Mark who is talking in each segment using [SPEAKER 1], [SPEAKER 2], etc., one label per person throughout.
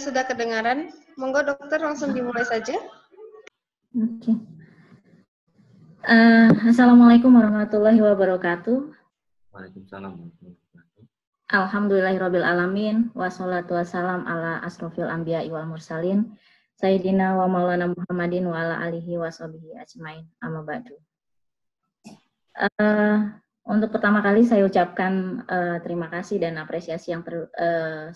[SPEAKER 1] sudah kedengaran. Monggo dokter langsung dimulai saja.
[SPEAKER 2] Oke. Assalamualaikum warahmatullahi wabarakatuh.
[SPEAKER 3] Waalaikumsalam warahmatullahi wabarakatuh.
[SPEAKER 2] Alhamdulillahirabbil alamin wassalatu wassalam ala asrofil anbiya'i wal mursalin sayyidina wa maulana Muhammadin wa ala alihi washabihi ajmain. Amma ba'du. Untuk pertama kali saya ucapkan terima kasih dan apresiasi yang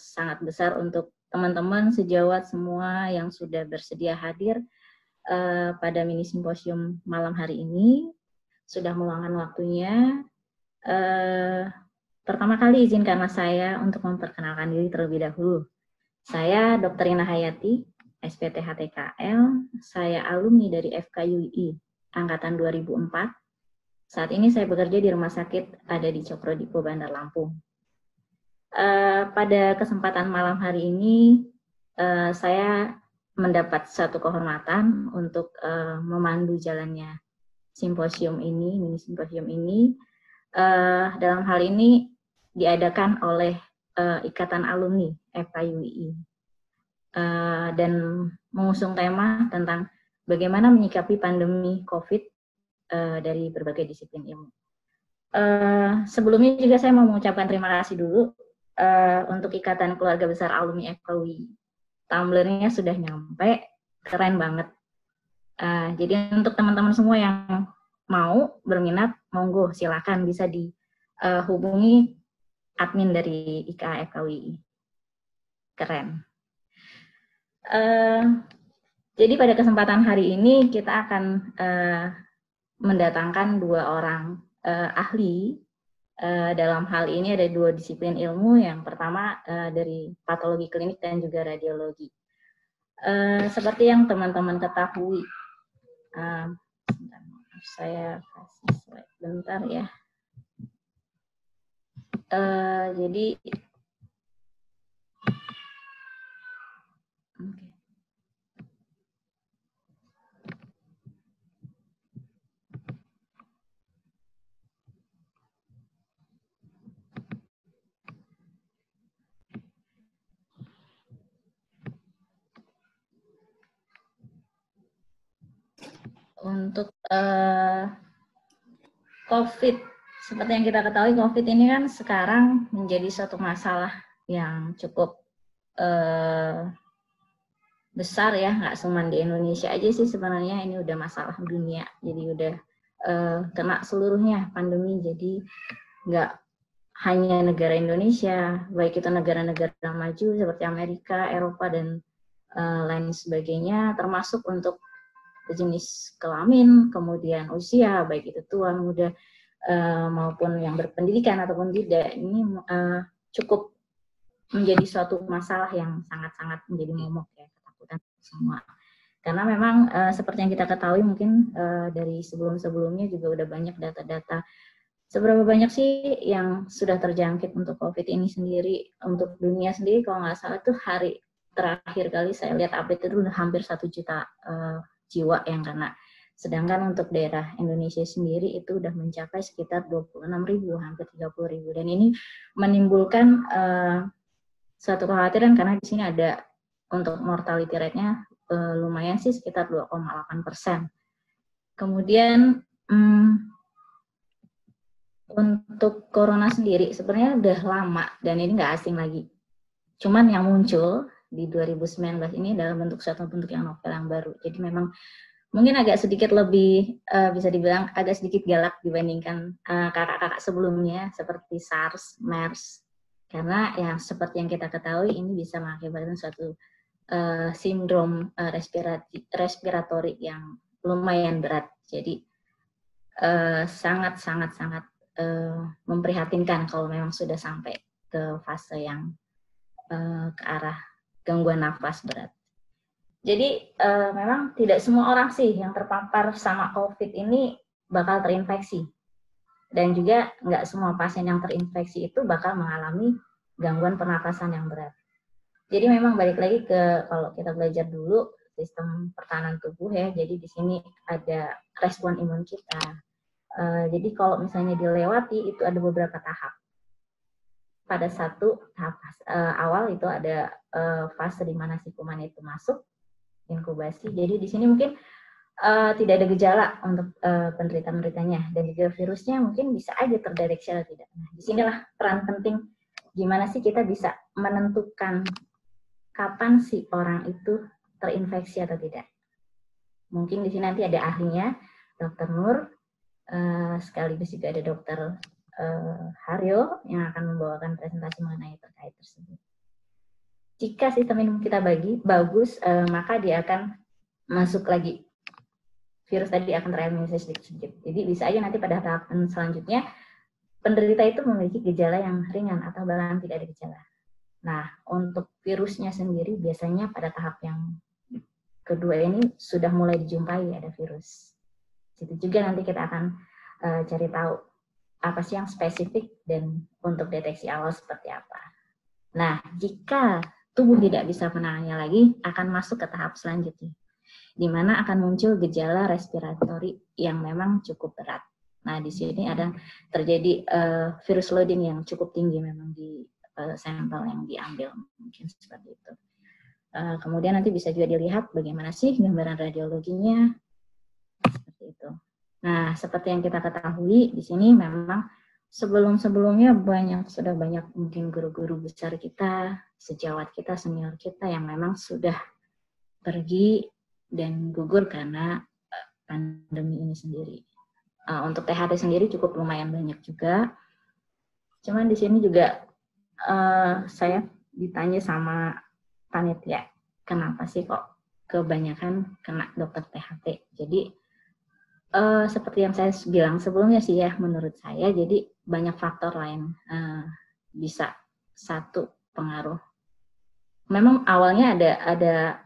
[SPEAKER 2] sangat besar untuk teman-teman sejawat semua yang sudah bersedia hadir pada mini simposium malam hari ini, sudah meluangkan waktunya. Pertama kali izinkanlah saya untuk memperkenalkan diri terlebih dahulu. Saya Dr. Ina Hayati, SPT HTKL, saya alumni dari FKUI Angkatan 2004. Saat ini saya bekerja di rumah sakit ada di Cokro-Dipo, Bandar Lampung. Pada kesempatan malam hari ini, saya mendapat satu kehormatan untuk memandu jalannya simposium ini, mini simposium ini. Dalam hal ini diadakan oleh Ikatan Alumni FKUI dan mengusung tema tentang bagaimana menyikapi pandemi COVID dari berbagai disiplin ilmu. Sebelumnya juga saya mau mengucapkan terima kasih dulu untuk Ikatan Keluarga Besar Alumni FKUI. Tumblernya sudah nyampe, keren banget. Jadi untuk teman-teman semua yang mau berminat, monggo silakan bisa dihubungi admin dari IKA FKUI. Keren. Jadi pada kesempatan hari ini kita akan mendatangkan dua orang ahli. Dalam hal ini ada dua disiplin ilmu, yang pertama dari patologi klinik dan juga radiologi. Seperti yang teman-teman ketahui, saya kasih slide bentar ya. Jadi, untuk COVID, seperti yang kita ketahui, COVID ini kan sekarang menjadi suatu masalah yang cukup besar ya, nggak cuma di Indonesia aja sih sebenarnya, ini udah masalah dunia, jadi udah kena seluruhnya pandemi, jadi nggak hanya negara Indonesia, baik itu negara-negara maju seperti Amerika, Eropa, dan lain sebagainya, termasuk untuk jenis kelamin, kemudian usia, baik itu tua, muda, maupun yang berpendidikan ataupun tidak, ini cukup menjadi suatu masalah yang sangat-sangat menjadi momok ya, ketakutan semua. Karena memang seperti yang kita ketahui mungkin dari sebelum-sebelumnya juga udah banyak data-data seberapa banyak sih yang sudah terjangkit untuk COVID ini sendiri. Untuk dunia sendiri kalau nggak salah tuh hari terakhir kali saya lihat update itu udah hampir 1 juta jiwa yang kena. Sedangkan untuk daerah Indonesia sendiri itu udah mencapai sekitar 26.000, hampir 30.000. Dan ini menimbulkan suatu kekhawatiran karena di sini ada untuk mortality rate-nya lumayan sih, sekitar 2,8%. Kemudian untuk corona sendiri sebenarnya udah lama dan ini nggak asing lagi. Cuman yang muncul di 2019 ini dalam bentuk suatu bentuk yang novel yang baru. Jadi memang mungkin agak sedikit lebih bisa dibilang agak sedikit galak dibandingkan kakak-kakak sebelumnya seperti SARS, MERS. Karena ya seperti yang kita ketahui ini bisa mengakibatkan suatu sindrom respiratori yang lumayan berat. Jadi sangat memprihatinkan kalau memang sudah sampai ke fase yang ke arah gangguan nafas berat. Jadi memang tidak semua orang sih yang terpapar sama COVID ini bakal terinfeksi. Dan juga nggak semua pasien yang terinfeksi itu bakal mengalami gangguan pernafasan yang berat. Jadi memang balik lagi ke kalau kita belajar dulu sistem pertahanan tubuh ya. Jadi di sini ada respon imun kita. Jadi kalau misalnya dilewati itu ada beberapa tahap. pada satu tahap awal itu ada fase di mana si kuman itu masuk inkubasi. Jadi di sini mungkin tidak ada gejala untuk penderita-penderitanya, dan juga virusnya mungkin bisa aja terdeteksi atau tidak. Nah, disinilah peran penting gimana sih kita bisa menentukan kapan si orang itu terinfeksi atau tidak. Mungkin di sini nanti ada ahlinya, Dr. Nur, sekaligus juga ada Dr. Haryo yang akan membawakan presentasi mengenai terkait tersebut. Jika sistem imun kita bagus, maka dia akan masuk lagi. Virus tadi akan tereliminasi sedikit-sedikit. Jadi bisa aja nanti pada tahapan selanjutnya, penderita itu memiliki gejala yang ringan atau bahkan tidak ada gejala. Nah, untuk virusnya sendiri biasanya pada tahap yang kedua ini sudah mulai dijumpai ada virus. Situ juga nanti kita akan cari tahu apa sih yang spesifik dan untuk deteksi awal seperti apa. Nah, jika tubuh tidak bisa menangannya lagi, akan masuk ke tahap selanjutnya, di mana akan muncul gejala respiratori yang memang cukup berat. Nah, di sini ada terjadi virus loading yang cukup tinggi memang di sampel yang diambil, mungkin seperti itu. Kemudian nanti bisa juga dilihat bagaimana sih gambaran radiologinya, seperti itu. Nah, seperti yang kita ketahui di sini memang sebelum-sebelumnya sudah banyak mungkin guru-guru besar kita, sejawat kita, senior kita yang memang sudah pergi dan gugur karena pandemi ini sendiri. Untuk THT sendiri cukup lumayan banyak juga. Cuman di sini juga saya ditanya sama panitia, kenapa sih kok kebanyakan kena dokter THT? Jadi seperti yang saya bilang sebelumnya sih ya, menurut saya jadi banyak faktor lain bisa satu pengaruh. Memang awalnya ada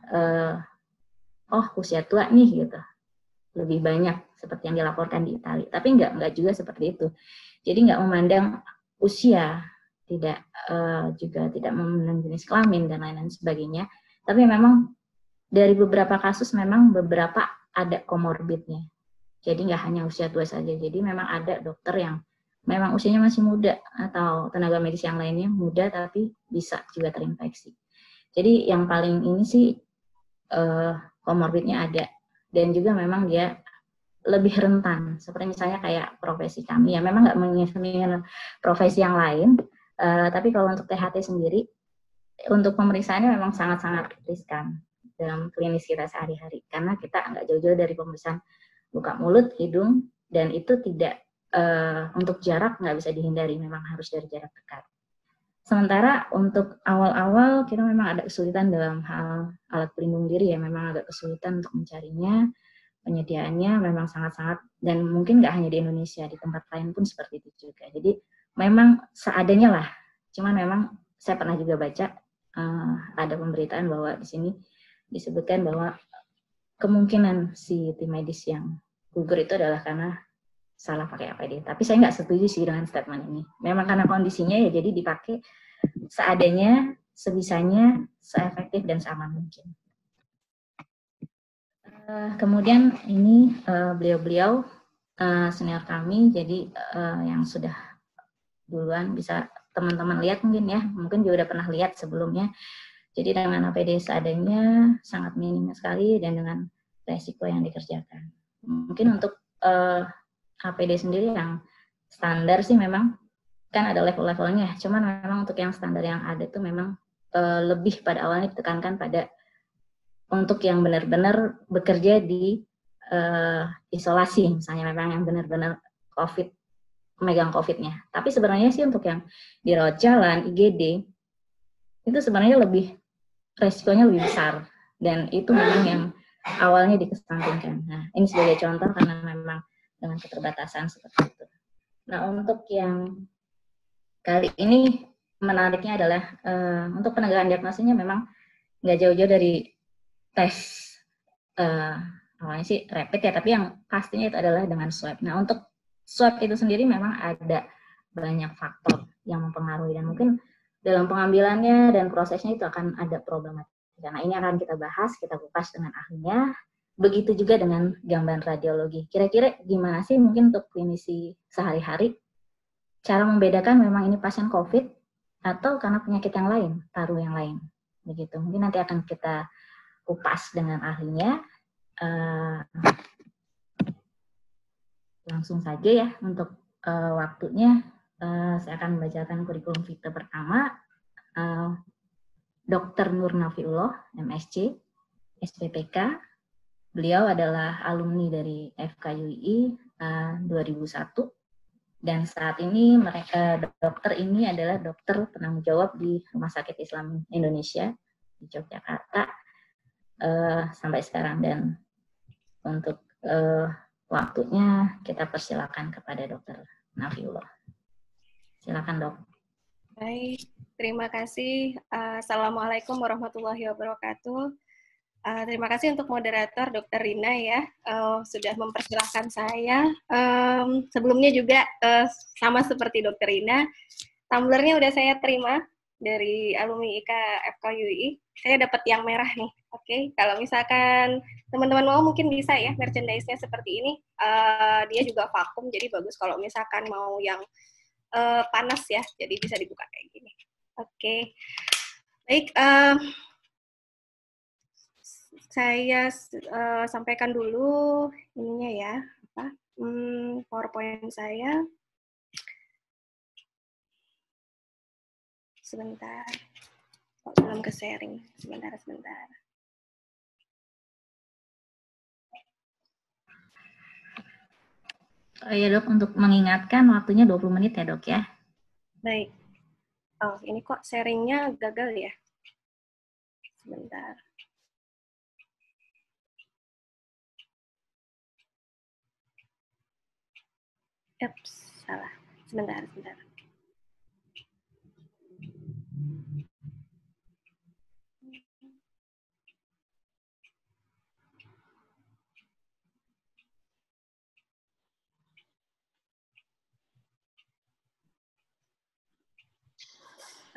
[SPEAKER 2] usia tua nih gitu, lebih banyak seperti yang dilaporkan di Italia, tapi enggak juga seperti itu. Jadi enggak memandang usia, juga tidak memandang jenis kelamin dan lain-lain sebagainya, tapi memang dari beberapa kasus memang beberapa ada komorbidnya. Jadi nggak hanya usia tua saja, jadi memang ada dokter yang memang usianya masih muda atau tenaga medis yang lainnya muda tapi bisa juga terinfeksi. Jadi yang paling ini sih komorbidnya ada, dan juga memang dia lebih rentan, seperti misalnya kayak profesi kami ya, memang nggak menginginkan profesi yang lain, tapi kalau untuk THT sendiri, untuk pemeriksaannya memang sangat-sangat riskan dalam klinis kita sehari-hari, karena kita nggak jauh-jauh dari pemeriksaan buka mulut, hidung, dan itu tidak untuk jarak nggak bisa dihindari, memang harus dari jarak dekat. Sementara untuk awal-awal kita memang ada kesulitan dalam hal alat pelindung diri ya, memang agak kesulitan untuk mencarinya, penyediaannya memang sangat-sangat, dan mungkin nggak hanya di Indonesia, di tempat lain pun seperti itu juga. Jadi memang seadanya lah, cuman memang saya pernah juga baca ada pemberitaan bahwa di sini disebutkan bahwa kemungkinan si tim medis yang gugur itu adalah karena salah pakai APD. Tapi saya nggak setuju sih dengan statement ini. Memang karena kondisinya ya, jadi dipakai seadanya, sebisanya, seefektif dan seaman mungkin. Kemudian ini beliau-beliau senior kami, jadi yang sudah duluan bisa teman-teman lihat mungkin ya, mungkin juga udah pernah lihat sebelumnya. Jadi dengan APD seadanya sangat minim sekali dan dengan resiko yang dikerjakan. Mungkin untuk APD sendiri yang standar sih memang kan ada level-levelnya, cuman memang untuk yang standar yang ada tuh memang lebih pada awalnya ditekankan pada untuk yang benar-benar bekerja di isolasi, misalnya memang yang benar-benar COVID, memegang COVID-nya. Tapi sebenarnya sih untuk yang di rawat jalan, IGD, itu sebenarnya resikonya lebih besar, dan itu memang yang awalnya dikesampingkan. Nah, ini sebagai contoh karena memang dengan keterbatasan seperti itu. Nah, untuk yang kali ini menariknya adalah untuk penegakan diagnosisnya memang nggak jauh-jauh dari tes awalnya sih rapid ya, tapi yang pastinya itu adalah dengan swab. Nah, untuk swab itu sendiri memang ada banyak faktor yang mempengaruhi, dan mungkin dalam pengambilannya dan prosesnya itu akan ada problematika. Nah, ini akan kita bahas, kita kupas dengan ahlinya. Begitu juga dengan gambaran radiologi. Kira-kira gimana sih mungkin untuk klinisi sehari-hari cara membedakan memang ini pasien COVID atau karena penyakit yang lain, paru yang lain. Begitu. Mungkin nanti akan kita kupas dengan ahlinya. Langsung saja ya untuk waktunya. Saya akan membacakan kurikulum vitae pertama. Dr. Nur Nafiullah, MSc, SPPK. Beliau adalah alumni dari FKUI 2001. Dan saat ini dokter ini adalah dokter penanggung jawab di Rumah Sakit Islam Indonesia di Yogyakarta sampai sekarang. Dan untuk waktunya kita persilakan kepada Dr. Nafiullah. Silakan, Dok.
[SPEAKER 1] Baik, terima kasih. Assalamualaikum warahmatullahi wabarakatuh. Terima kasih untuk moderator Dr. Rina ya, sudah mempersilahkan saya. Sebelumnya juga sama seperti Dr. Rina, tumblernya udah saya terima dari alumni IK FKUI. Saya dapat yang merah nih. Oke, kalau misalkan teman-teman mau mungkin bisa ya merchandise-nya seperti ini. Dia juga vakum, jadi bagus kalau misalkan mau yang panas ya, jadi bisa dibuka kayak gini. Oke, baik. Saya sampaikan dulu ininya ya, PowerPoint saya. Sebentar, kok belum ke sharing. Sebentar.
[SPEAKER 2] Oh ya, Dok, untuk mengingatkan waktunya 20 menit ya, Dok ya.
[SPEAKER 1] Baik. Oh, ini kok sharingnya gagal ya? Sebentar. Salah. Sebentar.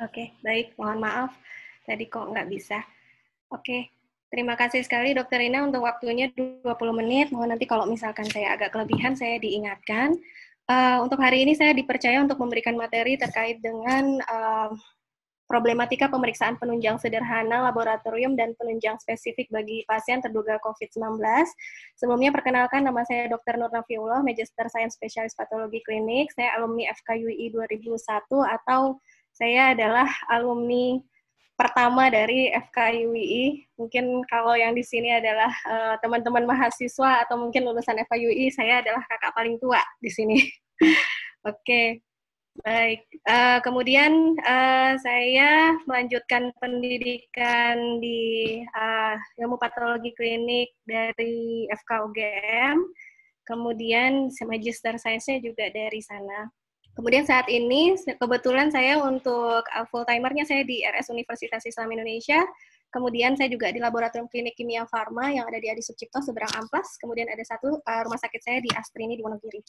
[SPEAKER 1] Oke, baik. Mohon maaf. Tadi kok nggak bisa. Oke, terima kasih sekali Dr. Rina untuk waktunya 20 menit. Mohon nanti kalau misalkan saya agak kelebihan, saya diingatkan. Untuk hari ini saya dipercaya untuk memberikan materi terkait dengan problematika pemeriksaan penunjang sederhana laboratorium dan penunjang spesifik bagi pasien terduga COVID-19. Sebelumnya perkenalkan, nama saya Dr. Nur Nafiullah, Magister Sains Spesialis Patologi Klinik. Saya alumni FKUI 2001 atau saya adalah alumni pertama dari FKUI. Mungkin kalau yang di sini adalah teman-teman mahasiswa atau mungkin lulusan FKUI, saya adalah kakak paling tua di sini. Oke. Baik, kemudian saya melanjutkan pendidikan di ilmu patologi klinik dari FKUGM, kemudian magister sainsnya juga dari sana. Kemudian saat ini kebetulan saya untuk full timernya saya di RS Universitas Islam Indonesia. Kemudian saya juga di Laboratorium Klinik Kimia Farma yang ada di Adi Sucipto seberang Amplas. Kemudian ada satu rumah sakit saya di Astrini di Wonogiri.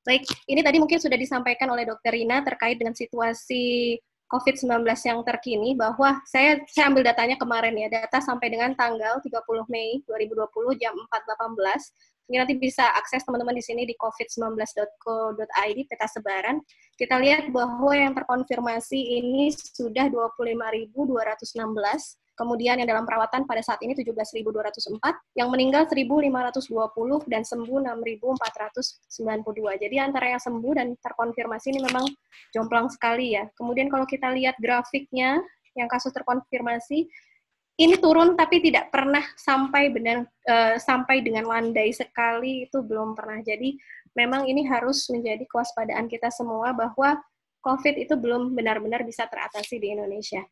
[SPEAKER 1] Baik, ini tadi mungkin sudah disampaikan oleh Dr. Rina terkait dengan situasi COVID-19 yang terkini, bahwa saya ambil datanya kemarin ya, data sampai dengan tanggal 30 Mei 2020 jam 4.18. Ini nanti bisa akses teman-teman di sini di covid19.co.id, peta sebaran. Kita lihat bahwa yang terkonfirmasi ini sudah 25.216. Kemudian yang dalam perawatan pada saat ini 17.204, yang meninggal 1.520, dan sembuh 6.492. Jadi antara yang sembuh dan terkonfirmasi ini memang jomplang sekali ya. Kemudian kalau kita lihat grafiknya, yang kasus terkonfirmasi, ini turun tapi tidak pernah sampai dengan landai sekali, itu belum pernah. Jadi memang ini harus menjadi kewaspadaan kita semua bahwa COVID itu belum benar-benar bisa teratasi di Indonesia.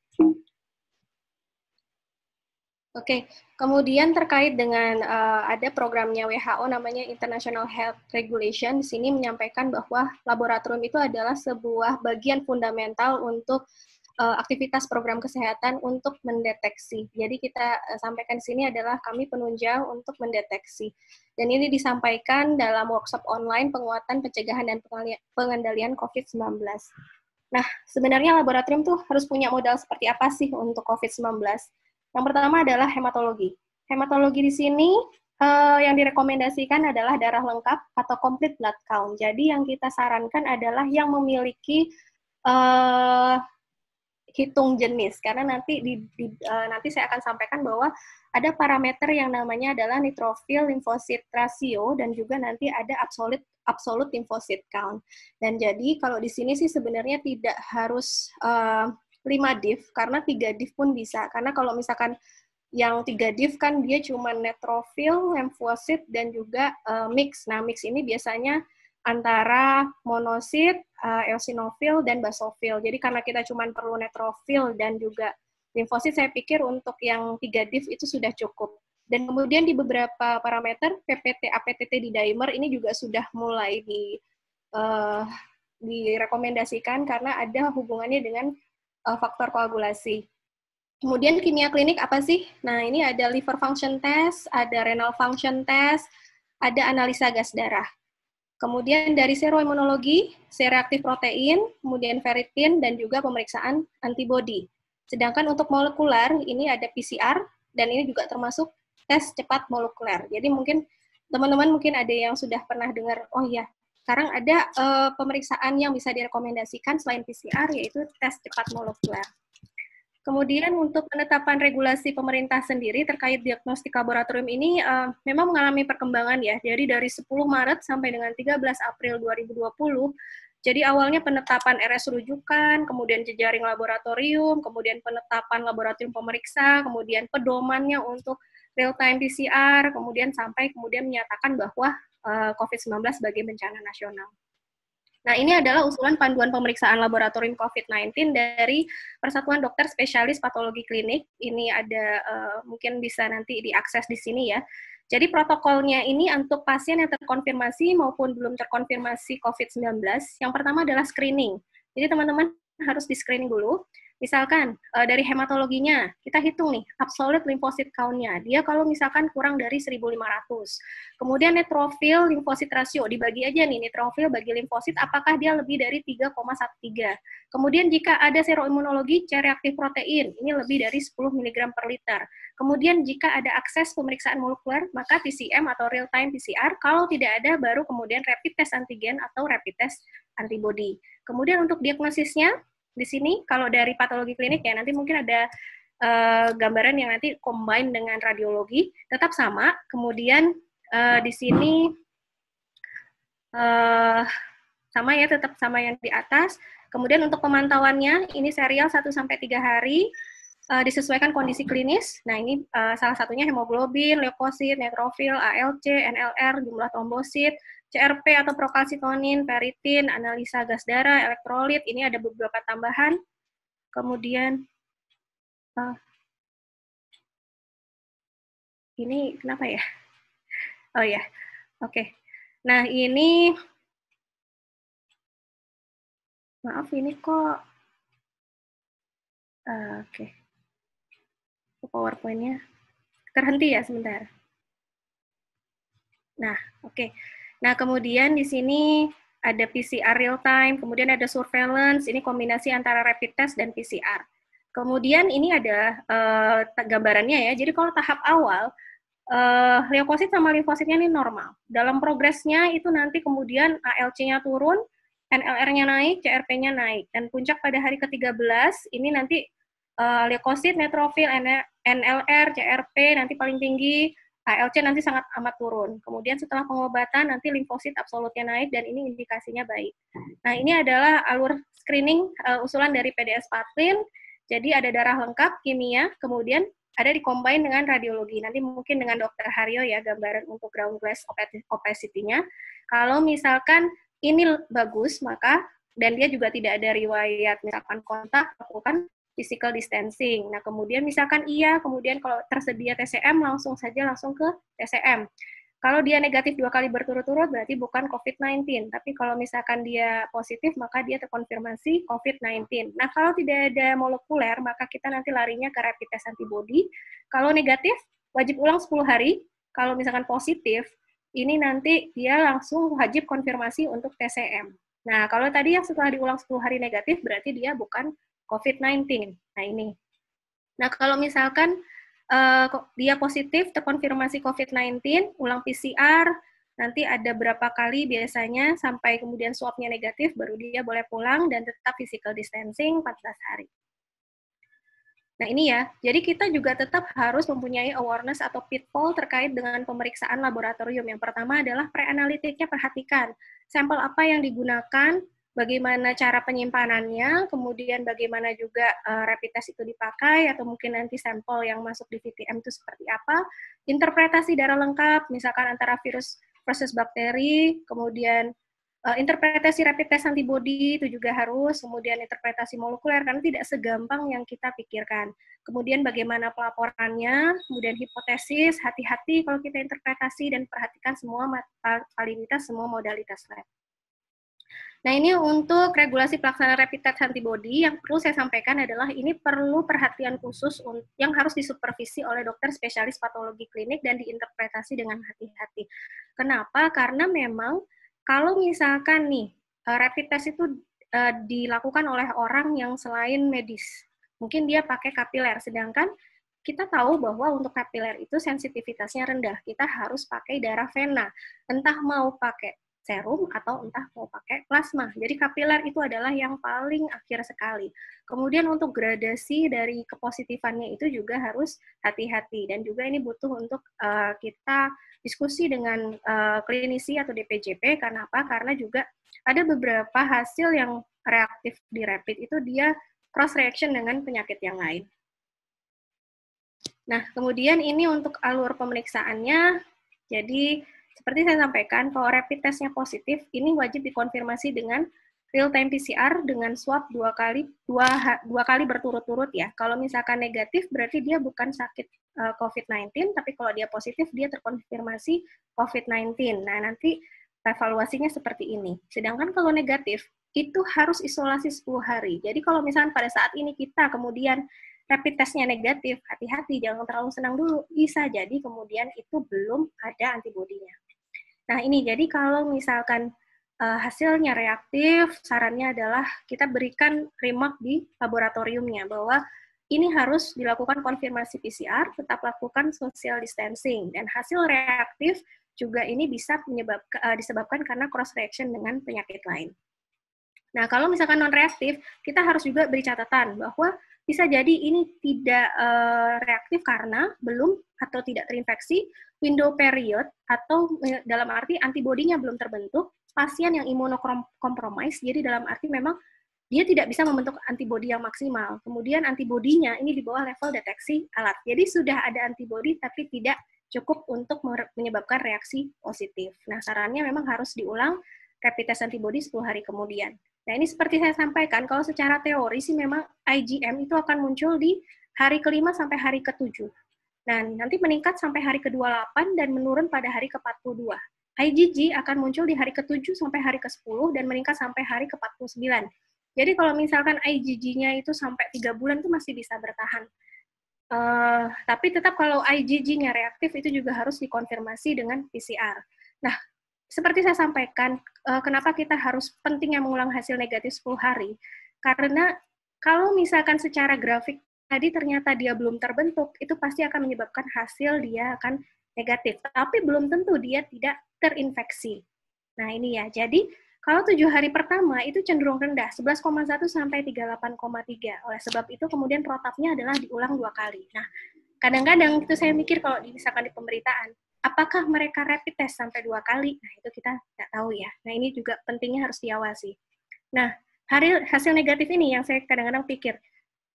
[SPEAKER 1] Oke, kemudian terkait dengan ada programnya WHO namanya International Health Regulation, di sini menyampaikan bahwa laboratorium itu adalah sebuah bagian fundamental untuk aktivitas program kesehatan untuk mendeteksi. Jadi kita sampaikan di sini adalah kami penunjang untuk mendeteksi. Dan ini disampaikan dalam workshop online penguatan pencegahan dan pengendalian COVID-19. Nah, sebenarnya laboratorium tuh harus punya modal seperti apa sih untuk COVID-19? Yang pertama adalah hematologi. Hematologi di sini yang direkomendasikan adalah darah lengkap atau complete blood count. Jadi yang kita sarankan adalah yang memiliki hitung jenis, karena nanti nanti saya akan sampaikan bahwa ada parameter yang namanya adalah neutrophil lymphocyte ratio dan juga nanti ada absolute lymphocyte count. Dan jadi kalau di sini sih sebenarnya tidak harus 5 div, karena 3 div pun bisa. Karena kalau misalkan yang 3 div kan dia cuma neutrophil, lymphocyte, dan juga mix. Nah, mix ini biasanya antara monosit, eosinofil, dan basofil. Jadi karena kita cuma perlu neutrophil dan juga limfosit, saya pikir untuk yang 3 div itu sudah cukup. Dan kemudian di beberapa parameter, PPT, APTT di dimer ini juga sudah mulai direkomendasikan karena ada hubungannya dengan faktor koagulasi. Kemudian kimia klinik apa sih? Nah, ini ada liver function test, ada renal function test, ada analisa gas darah. Kemudian dari seroimunologi, C-reaktif protein, kemudian ferritin, dan juga pemeriksaan antibodi. Sedangkan untuk molekuler, ini ada PCR, dan ini juga termasuk tes cepat molekuler. Jadi mungkin teman-teman mungkin ada yang sudah pernah dengar, oh ya, sekarang ada pemeriksaan yang bisa direkomendasikan selain PCR, yaitu tes cepat molekuler. Kemudian untuk penetapan regulasi pemerintah sendiri terkait diagnostik laboratorium ini memang mengalami perkembangan ya. Jadi dari 10 Maret sampai dengan 13 April 2020, jadi awalnya penetapan RS rujukan, kemudian jejaring laboratorium, kemudian penetapan laboratorium pemeriksa, kemudian pedomannya untuk real-time PCR, kemudian sampai kemudian menyatakan bahwa COVID-19 sebagai bencana nasional. Nah, ini adalah usulan panduan pemeriksaan laboratorium COVID-19 dari Persatuan Dokter Spesialis Patologi Klinik. Ini ada, mungkin bisa nanti diakses di sini ya. Jadi protokolnya ini untuk pasien yang terkonfirmasi maupun belum terkonfirmasi COVID-19, yang pertama adalah screening. Jadi teman-teman harus di-screening dulu. Misalkan dari hematologinya, kita hitung nih, absolute lymphocyte count-nya. Dia kalau misalkan kurang dari 1.500. Kemudian neutrophil lymphocyte ratio, dibagi aja nih, neutrophil bagi limfosit, apakah dia lebih dari 3,13. Kemudian jika ada seroimunologi, C-reaktif protein, ini lebih dari 10 mg per liter. Kemudian jika ada akses pemeriksaan molekuler, maka TCM atau real-time PCR, kalau tidak ada, baru kemudian rapid test antigen atau rapid test antibody. Kemudian untuk diagnosisnya, di sini kalau dari patologi klinik ya nanti mungkin ada gambaran yang nanti combine dengan radiologi, tetap sama. Kemudian di sini sama ya, tetap sama yang di atas. Kemudian untuk pemantauannya ini serial 1-3 hari, disesuaikan kondisi klinis. Nah ini salah satunya hemoglobin, leukosit, neutrofil, ALC, NLR, jumlah trombosit, CRP atau prokalsitonin, ferritin, analisa gas darah, elektrolit, ini ada beberapa tambahan. Kemudian, ini kenapa ya? Oh ya, oke. Nah ini, maaf ini kok, oke. PowerPoint-nya terhenti ya sebentar. Nah, oke. Nah, kemudian di sini ada PCR real time, kemudian ada surveillance, ini kombinasi antara rapid test dan PCR. Kemudian ini ada gambarannya ya, jadi kalau tahap awal, leukosit sama limfositnya ini normal. Dalam progresnya itu nanti kemudian ALC-nya turun, NLR-nya naik, CRP-nya naik. Dan puncak pada hari ke-13, ini nanti leukosit, neutrofil, NLR, CRP nanti paling tinggi, ALC nanti sangat amat turun. Kemudian setelah pengobatan nanti limfosit absolutnya naik dan ini indikasinya baik. Nah ini adalah alur screening usulan dari PDS Patlin. Jadi ada darah lengkap, kimia, kemudian ada dikombin dengan radiologi. Nanti mungkin dengan Dr. Haryo ya gambaran untuk ground glass opacity-nya. Kalau misalkan ini bagus maka dan dia juga tidak ada riwayat misalkan kontak, lakukan physical distancing. Nah, kemudian misalkan iya, kemudian kalau tersedia TCM, langsung ke TCM. Kalau dia negatif 2 kali berturut-turut, berarti bukan COVID-19. Tapi kalau misalkan dia positif, maka dia terkonfirmasi COVID-19. Nah, kalau tidak ada molekuler, maka kita nanti larinya ke rapid test antibody. Kalau negatif, wajib ulang 10 hari. Kalau misalkan positif, ini nanti dia langsung wajib konfirmasi untuk TCM. Nah, kalau tadi yang setelah diulang 10 hari negatif, berarti dia bukan COVID-19. Nah, ini. Nah, kalau misalkan dia positif, terkonfirmasi COVID-19, ulang PCR, nanti ada berapa kali biasanya, sampai kemudian swab-nya negatif, baru dia boleh pulang dan tetap physical distancing 14 hari. Nah ini ya, jadi kita juga tetap harus mempunyai awareness atau pitfall terkait dengan pemeriksaan laboratorium. Yang pertama adalah pre-analitiknya, perhatikan sampel apa yang digunakan, bagaimana cara penyimpanannya, kemudian bagaimana juga rapid test itu dipakai, atau mungkin nanti sampel yang masuk di VTM itu seperti apa, interpretasi darah lengkap, misalkan antara virus versus bakteri, kemudian interpretasi rapid test antibody itu juga harus, kemudian interpretasi molekuler, karena tidak segampang yang kita pikirkan. Kemudian bagaimana pelaporannya, kemudian hipotesis, hati-hati kalau kita interpretasi, dan perhatikan semua validitas, semua modalitas lab. Nah, ini untuk regulasi pelaksanaan rapid test antibody, yang perlu saya sampaikan adalah ini perlu perhatian khusus yang harus disupervisi oleh dokter spesialis patologi klinik dan diinterpretasi dengan hati-hati. Kenapa? Karena memang kalau misalkan nih, rapid test itu dilakukan oleh orang yang selain medis, mungkin dia pakai kapiler, sedangkan kita tahu bahwa untuk kapiler itu sensitivitasnya rendah, kita harus pakai darah vena, entah mau pakai serum atau entah mau pakai plasma. Jadi kapiler itu adalah yang paling akhir sekali. Kemudian untuk gradasi dari kepositifannya itu juga harus hati-hati, dan juga ini butuh untuk kita diskusi dengan klinisi atau DPJP. Karena apa? Karena juga ada beberapa hasil yang reaktif di rapid itu dia cross reaction dengan penyakit yang lain. Nah, kemudian ini untuk alur pemeriksaannya. Jadi seperti saya sampaikan, kalau rapid testnya positif, ini wajib dikonfirmasi dengan real-time PCR dengan swab dua kali berturut-turut ya. Kalau misalkan negatif, berarti dia bukan sakit COVID-19, tapi kalau dia positif, dia terkonfirmasi COVID-19. Nah, nanti evaluasinya seperti ini. Sedangkan kalau negatif, itu harus isolasi 10 hari. Jadi kalau misalkan pada saat ini kita kemudian rapid testnya negatif, hati-hati, jangan terlalu senang dulu. Bisa jadi kemudian itu belum ada antibodinya. Nah ini, jadi kalau misalkan hasilnya reaktif, sarannya adalah kita berikan remark di laboratoriumnya, bahwa ini harus dilakukan konfirmasi PCR, tetap lakukan social distancing, dan hasil reaktif juga ini bisa disebabkan karena cross reaction dengan penyakit lain. Nah, kalau misalkan non-reaktif, kita harus juga beri catatan bahwa bisa jadi ini tidak reaktif karena belum atau tidak terinfeksi, window period, atau dalam arti antibodinya belum terbentuk, pasien yang imunokompromis, jadi dalam arti memang dia tidak bisa membentuk antibodi yang maksimal. Kemudian antibodinya ini di bawah level deteksi alat. Jadi sudah ada antibodi tapi tidak cukup untuk menyebabkan reaksi positif. Nah, sarannya memang harus diulang rapid test antibodi 10 hari kemudian. Nah, ini seperti saya sampaikan, kalau secara teori sih memang IgM itu akan muncul di hari ke-5 sampai hari ke-7. Nah, nanti meningkat sampai hari ke-28 dan menurun pada hari ke-42. IgG akan muncul di hari ke-7 sampai hari ke-10 dan meningkat sampai hari ke-49. Jadi kalau misalkan IgG-nya itu sampai 3 bulan itu masih bisa bertahan. Tapi tetap kalau IgG-nya reaktif itu juga harus dikonfirmasi dengan PCR. Nah, seperti saya sampaikan, kenapa kita harus pentingnya mengulang hasil negatif 10 hari, karena kalau misalkan secara grafik tadi ternyata dia belum terbentuk, itu pasti akan menyebabkan hasil dia akan negatif, tapi belum tentu dia tidak terinfeksi. Nah ini ya, jadi kalau 7 hari pertama itu cenderung rendah, 11,1 sampai 38,3. Oleh sebab itu kemudian protapnya adalah diulang 2 kali. Nah, kadang-kadang itu saya mikir kalau misalkan di pemberitaan, apakah mereka rapid test sampai 2 kali? Nah, itu kita nggak tahu ya. Nah, ini juga pentingnya harus diawasi. Nah, hasil negatif ini yang saya kadang-kadang pikir,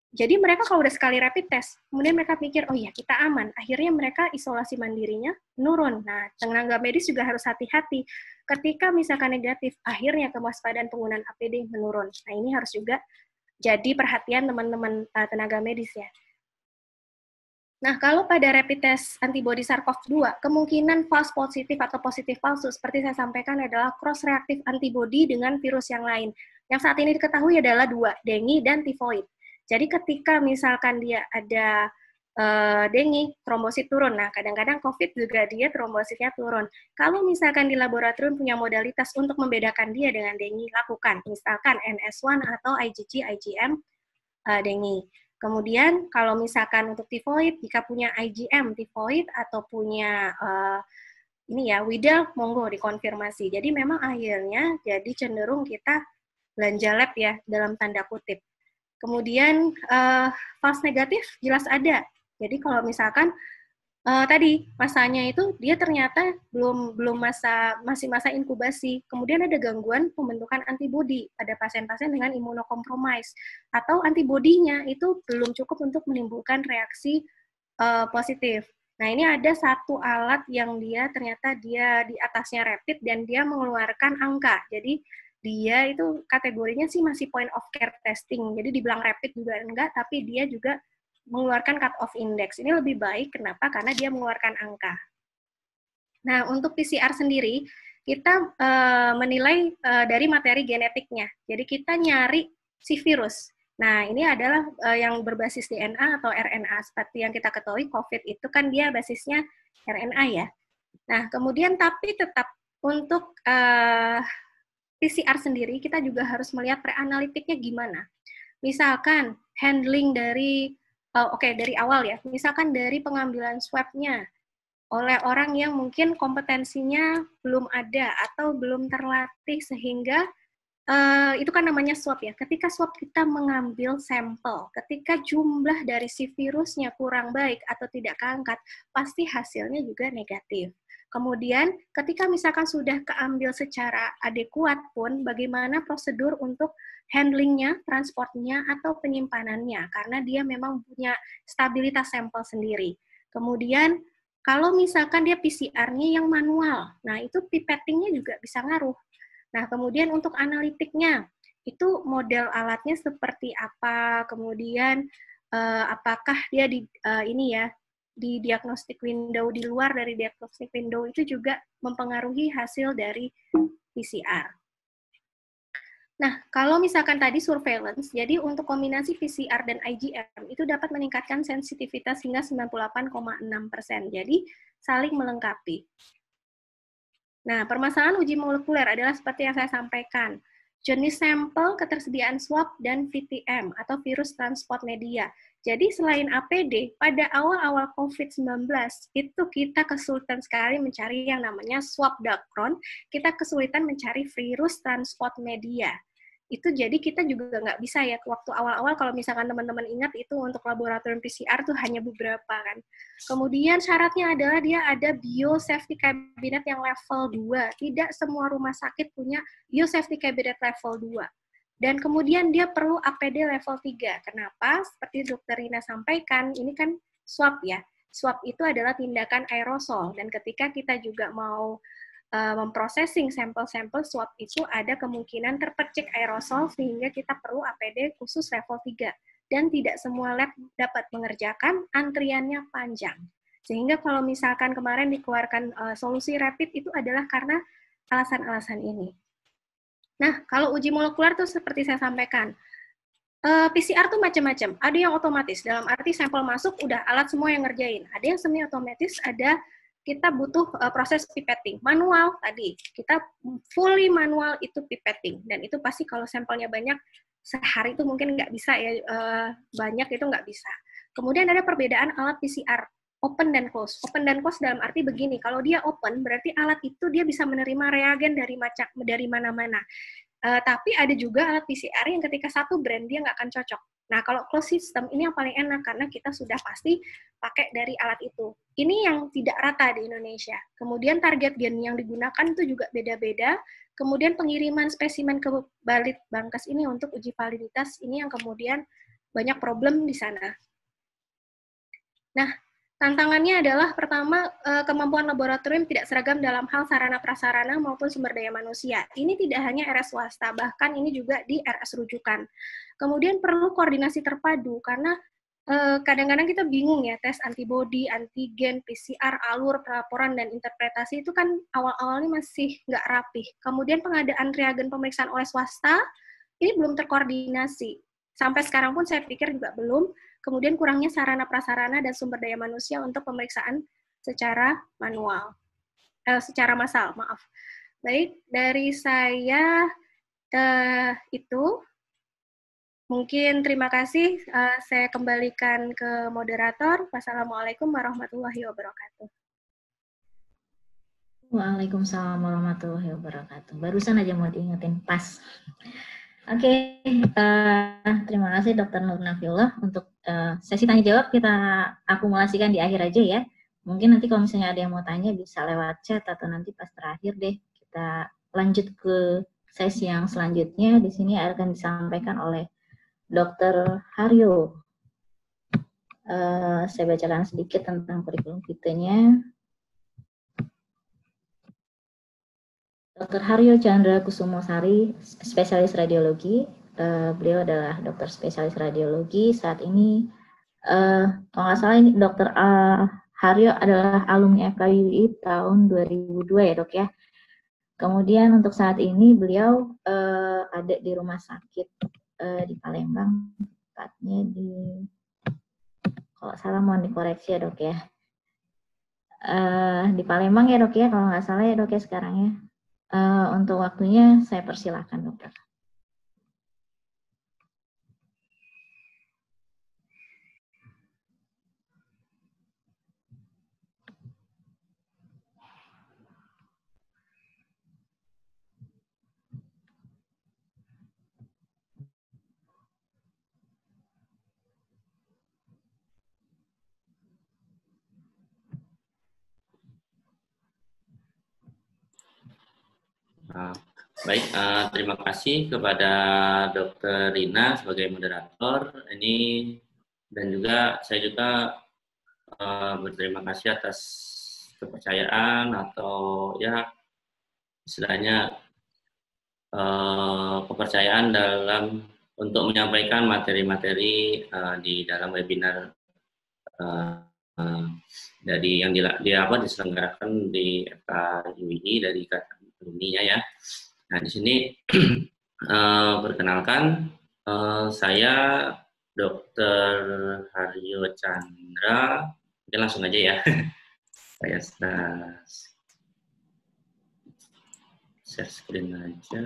[SPEAKER 1] jadi mereka kalau udah sekali rapid test, kemudian mereka pikir, oh ya kita aman. Akhirnya mereka isolasi mandirinya menurun. Nah, tenaga medis juga harus hati-hati. Ketika misalkan negatif, akhirnya kewaspadaan penggunaan APD menurun. Nah, ini harus juga jadi perhatian teman-teman tenaga medis ya. Nah, kalau pada rapid test antibody SARS-CoV-2, kemungkinan false positif atau positif palsu, seperti saya sampaikan, adalah cross-reactive antibody dengan virus yang lain. Yang saat ini diketahui adalah 2, dengue dan tifoid. Jadi ketika misalkan dia ada dengue, trombosit turun. Nah, kadang-kadang COVID juga dia trombositnya turun. Kalau misalkan di laboratorium punya modalitas untuk membedakan dia dengan dengue, lakukan. Misalkan NS1 atau IgG, IgM dengue. Kemudian kalau misalkan untuk tifoid, jika punya IgM tifoid atau punya ini ya Widal, monggo dikonfirmasi. Jadi memang akhirnya jadi cenderung kita belanja lab ya dalam tanda kutip. Kemudian false negatif jelas ada. Jadi kalau misalkan tadi masanya itu dia ternyata belum masih masa inkubasi. Kemudian ada gangguan pembentukan antibodi pada pasien-pasien dengan imunokompromis atau antibodinya itu belum cukup untuk menimbulkan reaksi positif. Nah, ini ada satu alat yang ternyata dia di atasnya rapid dan dia mengeluarkan angka. Jadi dia itu kategorinya sih masih point of care testing. Jadi dibilang rapid juga enggak, tapi dia juga mengeluarkan cut off index. Ini lebih baik, kenapa? Karena dia mengeluarkan angka. Nah, untuk PCR sendiri, kita menilai dari materi genetiknya. Jadi kita nyari si virus. Nah, ini adalah yang berbasis DNA atau RNA. Seperti yang kita ketahui, COVID itu kan dia basisnya RNA ya. Nah, kemudian tapi tetap untuk PCR sendiri, kita juga harus melihat preanalitiknya gimana. Misalkan handling dari, dari awal ya, misalkan dari pengambilan swab-nya oleh orang yang mungkin kompetensinya belum ada atau belum terlatih sehingga itu kan namanya swab ya. Ketika swab kita mengambil sampel, ketika jumlah dari si virusnya kurang baik atau tidak keangkat, pasti hasilnya juga negatif. Kemudian ketika misalkan sudah keambil secara adekuat pun, bagaimana prosedur untuk handlingnya, transportnya, atau penyimpanannya, karena dia memang punya stabilitas sampel sendiri. Kemudian kalau misalkan dia PCR-nya yang manual, nah itu pipettingnya juga bisa ngaruh. Nah, kemudian untuk analitiknya, itu model alatnya seperti apa, kemudian apakah dia di diagnostic window, di luar dari diagnostic window itu juga mempengaruhi hasil dari PCR. Nah, kalau misalkan tadi surveillance, jadi untuk kombinasi PCR dan IgM itu dapat meningkatkan sensitivitas hingga 98,6%. Jadi saling melengkapi. Nah, permasalahan uji molekuler adalah seperti yang saya sampaikan. Jenis sampel, ketersediaan swab, dan VTM atau virus transport media. Jadi selain APD, pada awal-awal COVID-19 itu kita kesulitan sekali mencari yang namanya swab Dacron, kita kesulitan mencari virus transport media. Itu jadi kita juga nggak bisa ya, waktu awal-awal kalau misalkan teman-teman ingat itu untuk laboratorium PCR tuh hanya beberapa kan. Kemudian syaratnya adalah dia ada biosafety cabinet yang level 2. Tidak semua rumah sakit punya biosafety cabinet level 2. Dan kemudian dia perlu APD level 3. Kenapa? Seperti Dr. Rina sampaikan, ini kan swab ya. Swab itu adalah tindakan aerosol. Dan ketika kita juga mau memprosesing sampel-sampel swab itu ada kemungkinan terpercik aerosol sehingga kita perlu APD khusus level 3. Dan tidak semua lab dapat mengerjakan, antriannya panjang. Sehingga kalau misalkan kemarin dikeluarkan solusi rapid itu adalah karena alasan-alasan ini. Nah, kalau uji molekuler tuh seperti saya sampaikan, PCR tuh macam-macam. Ada yang otomatis, dalam arti sampel masuk, udah alat semua yang ngerjain. Ada yang semi otomatis, ada kita butuh proses pipetting. Manual tadi, kita fully manual itu pipetting. Dan itu pasti kalau sampelnya banyak, sehari itu mungkin nggak bisa ya, banyak itu nggak bisa. Kemudian ada perbedaan alat PCR, open dan close. Open dan close dalam arti begini, kalau dia open, berarti alat itu dia bisa menerima reagen dari mana-mana. Tapi ada juga alat PCR yang ketika satu brand dia nggak akan cocok. Nah, kalau closed system ini yang paling enak karena kita sudah pasti pakai dari alat itu. Ini yang tidak rata di Indonesia. Kemudian target gen yang digunakan itu juga beda-beda. Kemudian pengiriman spesimen ke Balit Bankes ini untuk uji validitas ini yang kemudian banyak problem di sana. Nah, tantangannya adalah pertama, kemampuan laboratorium tidak seragam dalam hal sarana-prasarana maupun sumber daya manusia. Ini tidak hanya RS swasta, bahkan ini juga di RS rujukan. Kemudian perlu koordinasi terpadu, karena kadang-kadang kita bingung ya, tes antibodi, antigen, PCR, alur, pelaporan, dan interpretasi itu kan awal-awalnya masih nggak rapih. Kemudian pengadaan reagen pemeriksaan oleh swasta, ini belum terkoordinasi. Sampai sekarang pun saya pikir juga belum. Kemudian kurangnya sarana-prasarana dan sumber daya manusia untuk pemeriksaan secara manual, secara massal, maaf. Baik, dari saya itu. Mungkin terima kasih, saya kembalikan ke moderator. Wassalamualaikum warahmatullahi wabarakatuh.
[SPEAKER 2] Waalaikumsalam warahmatullahi wabarakatuh. Barusan aja mau diingetin pas. Oke, terima kasih Dr. Nur Nafiullah untuk sesi tanya jawab kita akumulasikan di akhir aja ya. Mungkin nanti kalau misalnya ada yang mau tanya bisa lewat chat atau nanti pas terakhir deh kita lanjut ke sesi yang selanjutnya. Di sini akan disampaikan oleh Dr. Haryo. Saya bacakan sedikit tentang kurikulum vitae-nya. Dr. Haryo Chandra Kusumosari, spesialis radiologi. Beliau adalah dokter spesialis radiologi. Saat ini, kalau nggak salah ini Dr. Haryo adalah alumni FKUI tahun 2002 ya dok ya. Kemudian untuk saat ini beliau ada di rumah sakit di Palembang, tepatnya di, kalau salah mohon dikoreksi ya dok ya. Di Palembang ya dok ya, kalau nggak salah ya dok ya sekarang ya. Untuk waktunya saya persilahkan dokter.
[SPEAKER 3] Baik, terima kasih kepada Dr. Rina sebagai moderator ini, dan juga saya juga berterima kasih atas kepercayaan atau ya istilahnya kepercayaan dalam untuk menyampaikan materi-materi di dalam webinar dari yang diselenggarakan di FKUI dari dunia ya. Nah di sini perkenalkan saya Dr. Haryo Chandra. Mungkin langsung aja ya. Saya share screen aja.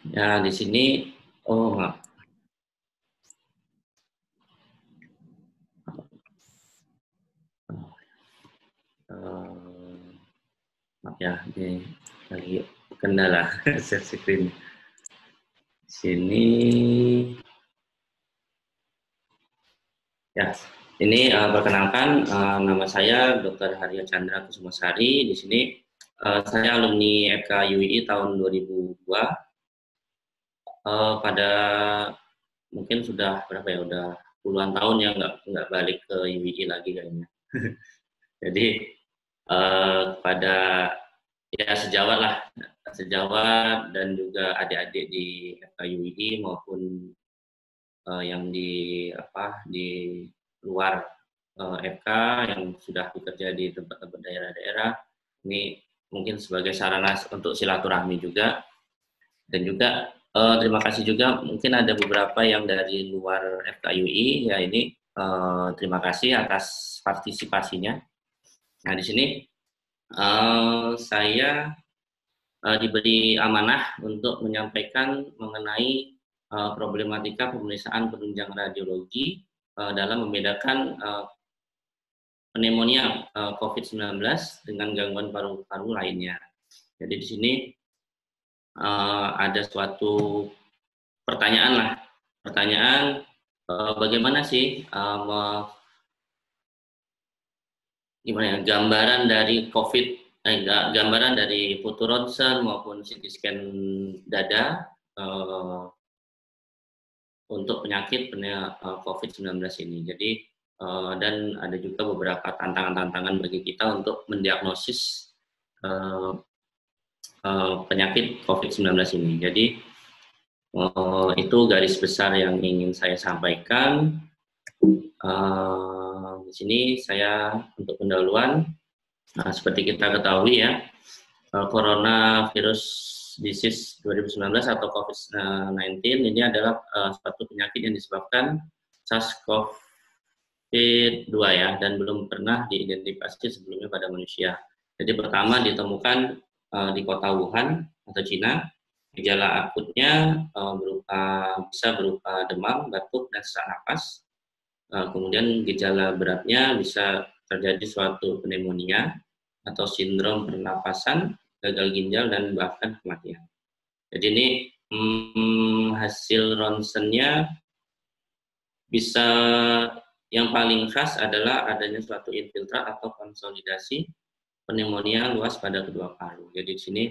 [SPEAKER 3] Ya di sini maaf. Maaf ya, ini lagi kendala share screen. Sini ya, ini perkenalkan nama saya Dr. Haryo Chandra Kusumosari. Di sini saya alumni FKUI tahun 2002. Pada mungkin sudah berapa ya, udah puluhan tahun ya nggak balik ke UII lagi kayaknya. Jadi pada ya sejawat dan juga adik-adik di FKUI maupun yang di luar FK yang sudah bekerja di tempat-tempat daerah-daerah, ini mungkin sebagai sarana untuk silaturahmi juga. Dan juga terima kasih juga, mungkin ada beberapa yang dari luar FKUI ya, ini terima kasih atas partisipasinya. Nah di sini saya diberi amanah untuk menyampaikan mengenai problematika pemeriksaan penunjang radiologi dalam membedakan pneumonia COVID-19 dengan gangguan paru-paru lainnya. Jadi di sini ada suatu pertanyaan bagaimana sih gambaran dari gambaran dari foto ronsen maupun CT scan dada untuk penyakit COVID-19 ini. Jadi dan ada juga beberapa tantangan-tantangan bagi kita untuk mendiagnosis penyakit COVID-19 ini. Jadi itu garis besar yang ingin saya sampaikan. Di sini saya untuk pendahuluan, seperti kita ketahui ya, coronavirus disease 2019 atau COVID-19 ini adalah suatu penyakit yang disebabkan SARS-CoV-2 ya, dan belum pernah diidentifikasi sebelumnya pada manusia. Jadi pertama ditemukan di kota Wuhan atau Cina. Gejala akutnya bisa berupa demam, batuk, dan sesak napas. Kemudian gejala beratnya bisa terjadi suatu pneumonia atau sindrom pernapasan gagal ginjal, dan bahkan kematian. Jadi ini hasil ronsennya bisa, yang paling khas adalah adanya suatu infiltrat atau konsolidasi pneumonia luas pada kedua paru. Jadi di sini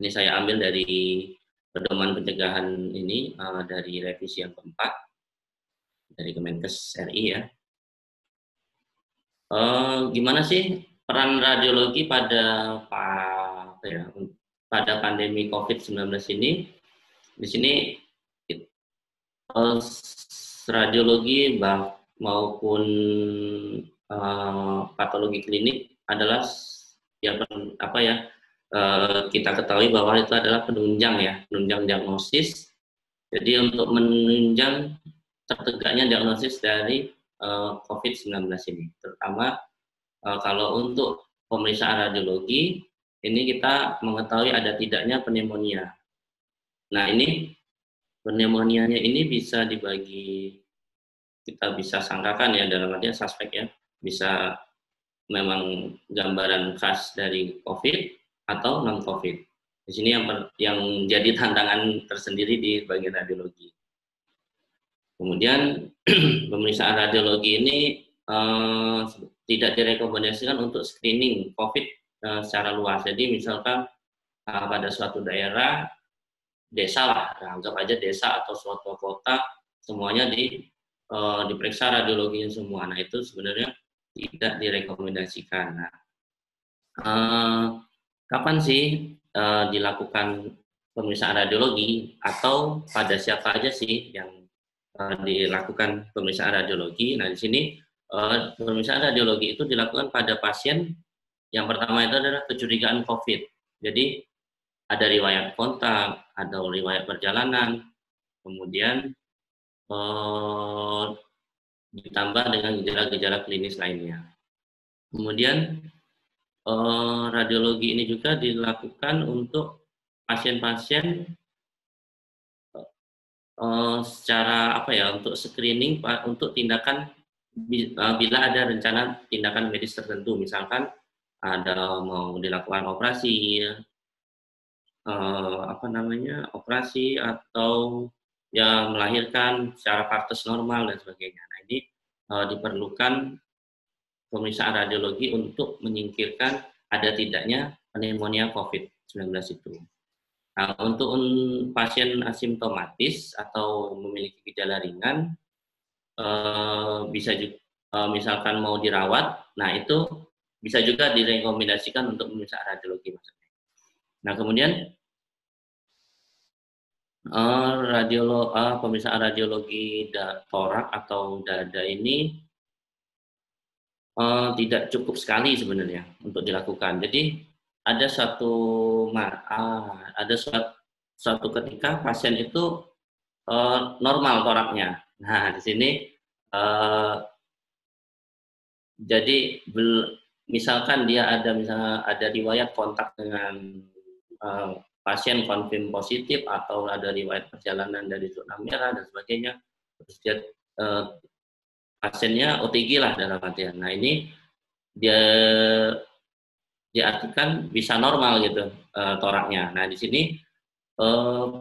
[SPEAKER 3] ini saya ambil dari pedoman pencegahan ini dari revisi yang keempat dari Kemenkes RI ya. Gimana sih peran radiologi pada pada pandemi COVID-19 ini? Di sini radiologi maupun patologi klinik adalah yang kita ketahui bahwa itu adalah penunjang diagnosis. Jadi untuk menunjang tertegaknya diagnosis dari COVID-19 ini, terutama kalau untuk pemeriksaan radiologi ini kita mengetahui ada tidaknya pneumonia. Nah ini pneumonianya ini bisa dibagi, kita bisa sangkakan ya, dalam artian suspek ya, bisa memang gambaran khas dari COVID atau non COVID. Di sini yang jadi tantangan tersendiri di bagian radiologi. Kemudian pemeriksaan radiologi ini tidak direkomendasikan untuk screening COVID secara luas. Jadi misalkan pada suatu daerah, desa lah, anggap aja desa atau suatu kota, semuanya diperiksa radiologinya semua. Nah itu sebenarnya tidak direkomendasikan. Nah, kapan sih dilakukan pemeriksaan radiologi, atau pada siapa aja sih yang dilakukan pemeriksaan radiologi? Nah di sini pemeriksaan radiologi itu dilakukan pada pasien yang pertama itu adalah kecurigaan COVID. Jadi ada riwayat kontak, ada riwayat perjalanan, kemudian ditambah dengan gejala-gejala klinis lainnya. Kemudian radiologi ini juga dilakukan untuk pasien-pasien secara untuk screening untuk tindakan bila ada rencana tindakan medis tertentu, misalkan ada mau dilakukan operasi operasi atau ya melahirkan secara partus normal dan sebagainya. Nah ini diperlukan pemeriksaan radiologi untuk menyingkirkan ada tidaknya pneumonia COVID-19 itu. Nah, untuk pasien asimptomatis atau memiliki gejala ringan, bisa juga misalkan mau dirawat, nah itu bisa juga direkomendasikan untuk pemeriksaan radiologi maksudnya. Nah kemudian pemeriksaan radiologi torak atau dada ini tidak cukup sekali sebenarnya untuk dilakukan. Jadi ada suatu ketika pasien itu normal toraknya. Nah di sini jadi misalkan dia ada riwayat kontak dengan pasien konfirm positif, atau ada riwayat perjalanan dari zona merah dan sebagainya, terus dia pasiennya OTG lah dalam artian. Nah ini dia diartikan bisa normal gitu toraknya. Nah di sini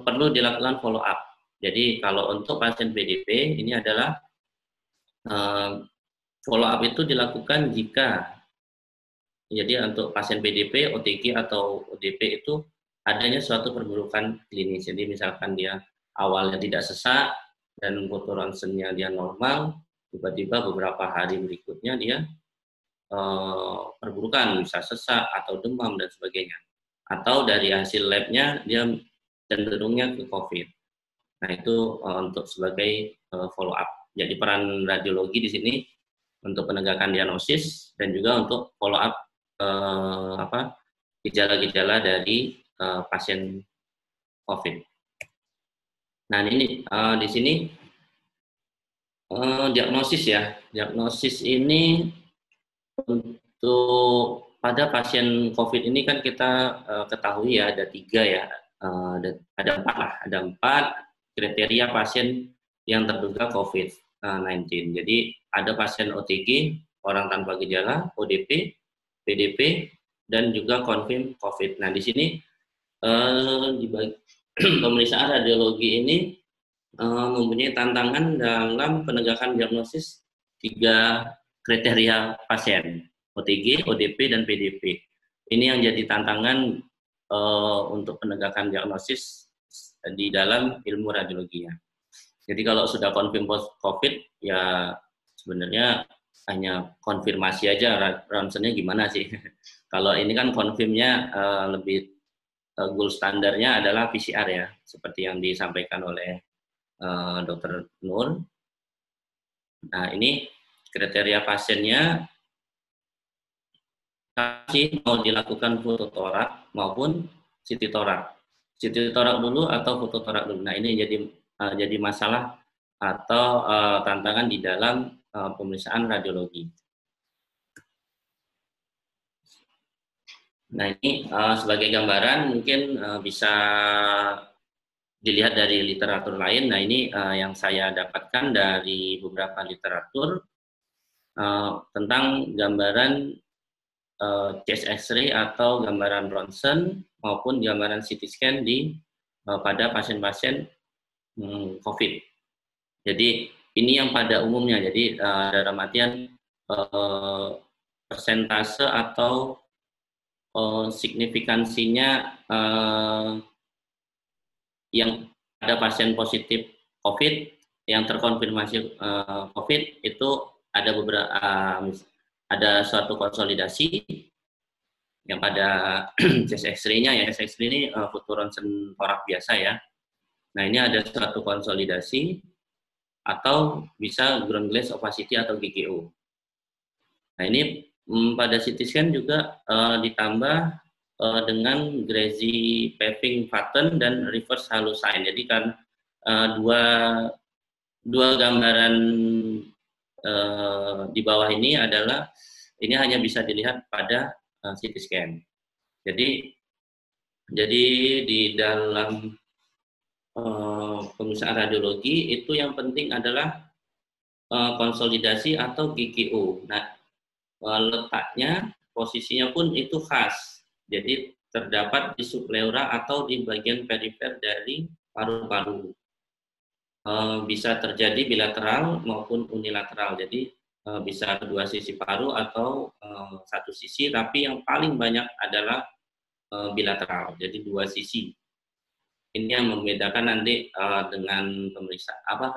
[SPEAKER 3] perlu dilakukan follow up. Jadi kalau untuk pasien PDP ini adalah follow up itu dilakukan jika untuk pasien PDP, OTG atau ODP itu adanya suatu perburukan klinis. Jadi misalkan dia awalnya tidak sesak dan foto ronsennya dia normal, tiba-tiba beberapa hari berikutnya dia perburukan, bisa sesak atau demam dan sebagainya. Atau dari hasil labnya dia cenderungnya ke COVID. Nah itu untuk sebagai follow up. Jadi peran radiologi di sini untuk penegakan diagnosis dan juga untuk follow up gejala-gejala dari pasien COVID. Nah ini di sini diagnosis ya. Diagnosis ini untuk pada pasien COVID ini kan kita ketahui ya ada 3 ya, ada 4 kriteria pasien yang terduga COVID-19. Jadi ada pasien OTG, orang tanpa gejala, ODP, PDP, dan juga confirm COVID. Nah, di sini di pemeriksaan radiologi ini mempunyai tantangan dalam penegakan diagnosis 3 kriteria pasien, OTG, ODP, dan PDP. Ini yang jadi tantangan untuk penegakan diagnosis di dalam ilmu radiologi ya. Jadi kalau sudah confirm COVID, ya sebenarnya hanya konfirmasi aja, ronsennya gimana sih. Kalau ini kan confirmnya lebih gold standarnya adalah PCR ya, seperti yang disampaikan oleh Dr. Nur. Nah, ini kriteria pasiennya masih mau dilakukan fototorak maupun CT torak. CT torak dulu atau fototorak dulu. Nah, ini jadi masalah atau tantangan di dalam pemeriksaan radiologi. Nah, ini sebagai gambaran mungkin bisa dilihat dari literatur lain. Nah, ini yang saya dapatkan dari beberapa literatur tentang gambaran chest X-ray atau gambaran ronsen maupun gambaran CT scan pada pasien-pasien COVID. Jadi ini yang pada umumnya. Jadi dalam artian persentase atau signifikansinya yang ada pasien positif COVID yang terkonfirmasi COVID itu ada beberapa ada suatu konsolidasi yang pada chest X-ray-nya ya, chest X-ray ini foto ronsen torak biasa ya. Nah, ini ada suatu konsolidasi atau bisa ground glass opacity atau GGO. Nah, ini pada CT scan juga ditambah dengan grazy paving pattern dan reverse halo sign. Jadi kan dua gambaran di bawah ini adalah ini hanya bisa dilihat pada CT scan. Jadi di dalam pemeriksaan radiologi itu yang penting adalah konsolidasi atau GGO. Nah, letaknya, posisinya pun itu khas. Jadi terdapat di subpleura atau di bagian perifer dari paru-paru. Bisa terjadi bilateral maupun unilateral. Jadi bisa kedua sisi paru atau satu sisi, tapi yang paling banyak adalah bilateral. Jadi dua sisi. Ini yang membedakan nanti dengan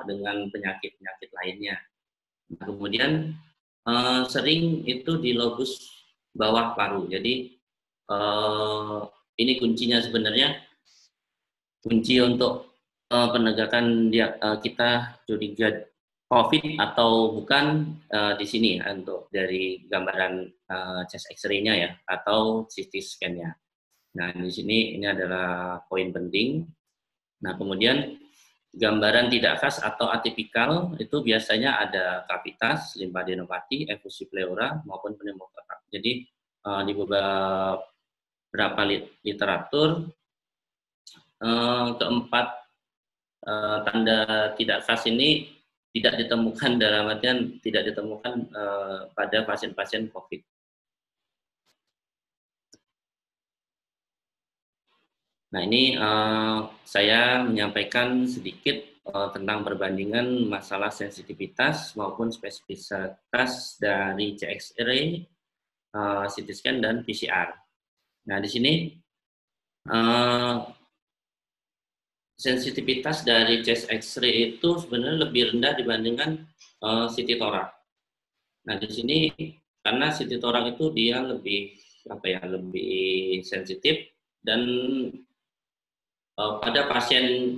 [SPEAKER 3] dengan penyakit-penyakit lainnya. Nah, kemudian sering itu di lobus bawah paru. Jadi ini kuncinya sebenarnya, kunci untuk penegakan kita curiga COVID atau bukan di sini untuk dari gambaran chest X-ray-nya ya atau CT scan-nya. Nah, di sini ini adalah poin penting. Nah, kemudian gambaran tidak khas atau atipikal itu biasanya ada kavitas, limfadenopati, efusi pleura maupun pneumotorak. Jadi di beberapa literatur keempat tanda tidak khas ini tidak ditemukan, dalam artian tidak ditemukan pada pasien-pasien COVID. Nah, ini saya menyampaikan sedikit tentang perbandingan masalah sensitivitas maupun spesifisitas dari X-ray, CT scan, dan PCR. Nah, di sini sensitivitas dari chest X-ray itu sebenarnya lebih rendah dibandingkan CT torak. Nah, di sini karena CT torak itu dia lebih lebih sensitif, dan pada pasien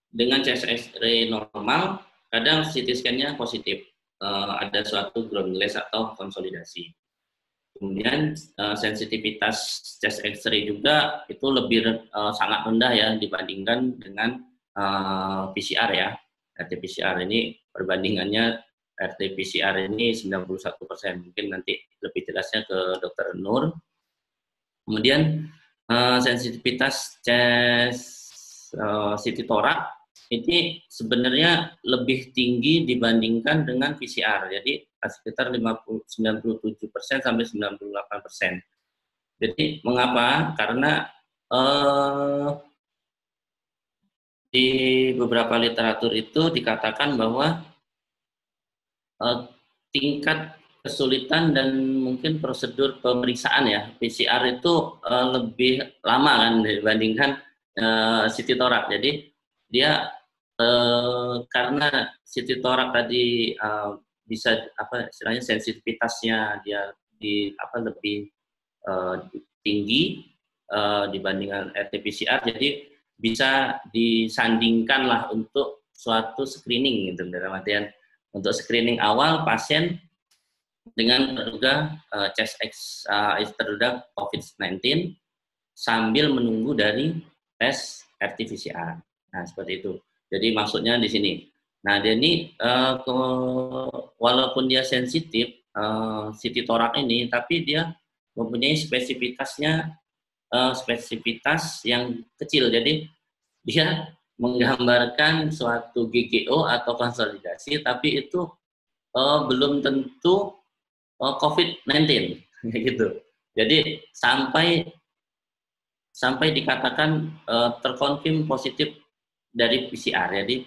[SPEAKER 3] dengan chest X-ray normal kadang CT scan-nya positif, ada suatu ground glass atau konsolidasi. Kemudian sensitivitas chest X-ray juga itu lebih sangat rendah ya dibandingkan dengan PCR ya. RT-PCR ini perbandingannya, RT-PCR ini 91%. Mungkin nanti lebih jelasnya ke Dr. Nur. Kemudian sensitivitas chest CT torak ini sebenarnya lebih tinggi dibandingkan dengan PCR. Jadi sekitar 97% sampai 98%. Jadi mengapa? Karena di beberapa literatur itu dikatakan bahwa tingkat kesulitan dan mungkin prosedur pemeriksaan ya PCR itu lebih lama kan dibandingkan CT thorax. Jadi dia karena CT thorax tadi bisa istilahnya sensitivitasnya dia lebih tinggi dibandingkan RT-PCR, jadi bisa disandingkan lah untuk suatu screening gitu, dalam artian untuk screening awal pasien dengan terduga chest X terduga COVID-19 sambil menunggu dari tes RT-PCR. Nah, seperti itu. Jadi maksudnya di sini. Nah, dia ini walaupun dia sensitif CT thorax ini, tapi dia mempunyai spesifitas yang kecil. Jadi dia menggambarkan suatu GGO atau konsolidasi, tapi itu belum tentu COVID-19 gitu. Jadi sampai dikatakan terkonfirm positif dari PCR. Jadi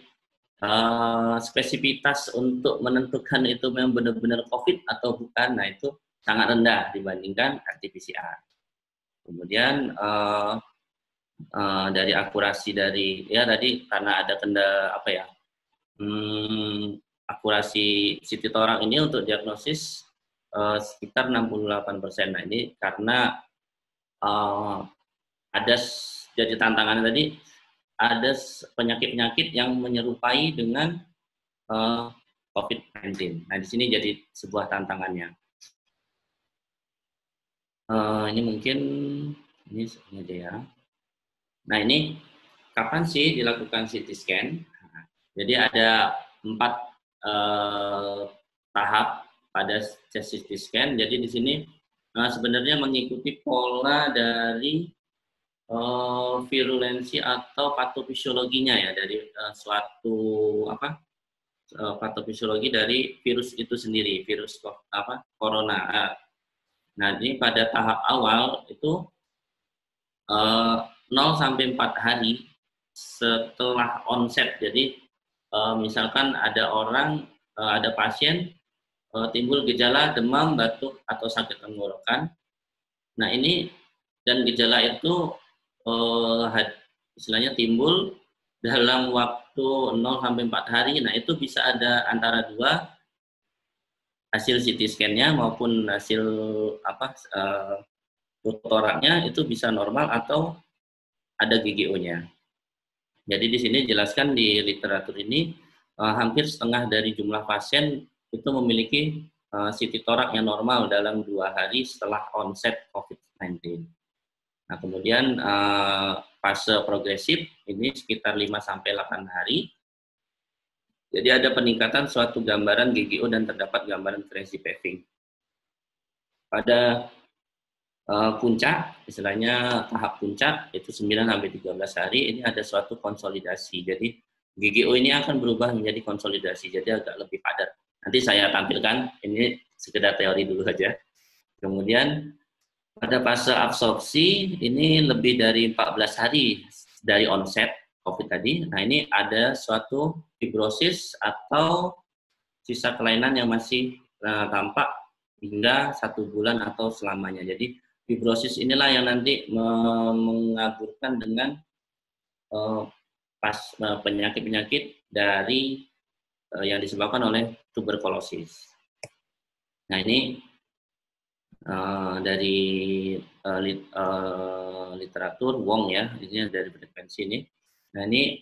[SPEAKER 3] spesifitas untuk menentukan itu memang benar-benar COVID atau bukan, nah itu sangat rendah dibandingkan RT-PCR. Kemudian dari akurasi dari tadi karena ada akurasi CT thorax ini untuk diagnosis sekitar 68%. Nah ini karena ada jadi tantangan tadi, ada penyakit-penyakit yang menyerupai dengan COVID-19. Nah di sini jadi sebuah tantangannya. Ini mungkin ini aja ya. Nah ini kapan sih dilakukan CT scan? Nah, jadi ada 4 tahap pada CT scan. Jadi di sini sebenarnya mengikuti pola dari virulensi atau patofisiologinya ya, dari suatu patofisiologi dari virus itu sendiri, virus corona. Nah ini pada tahap awal itu 0 sampai 4 hari setelah onset. Jadi misalkan ada pasien timbul gejala demam, batuk atau sakit tenggorokan. Nah ini dan gejala itu istilahnya timbul dalam waktu 0 sampai 4 hari. Nah itu bisa ada antara 2, hasil CT scan-nya maupun hasil thoraxnya itu bisa normal atau ada GGO-nya. Jadi di sini jelaskan di literatur ini hampir setengah dari jumlah pasien itu memiliki CT thorax yang normal dalam 2 hari setelah onset COVID-19. Nah, kemudian fase progresif ini sekitar 5 sampai 8 hari. Jadi ada peningkatan suatu gambaran GGO dan terdapat gambaran frenzy paving. Pada puncak, istilahnya tahap puncak itu 9 sampai 13 hari, ini ada suatu konsolidasi. Jadi GGO ini akan berubah menjadi konsolidasi, jadi agak lebih padat. Nanti saya tampilkan, ini sekedar teori dulu saja. Kemudian pada fase absorpsi ini lebih dari 14 hari dari onset COVID tadi. Nah ini ada suatu fibrosis atau sisa kelainan yang masih tampak hingga 1 bulan atau selamanya. Jadi fibrosis inilah yang nanti mengaburkan dengan penyakit-penyakit dari yang disebabkan oleh tuberkulosis. Nah ini dari literatur Wong ya, ini dari frekuensi ini. Nah ini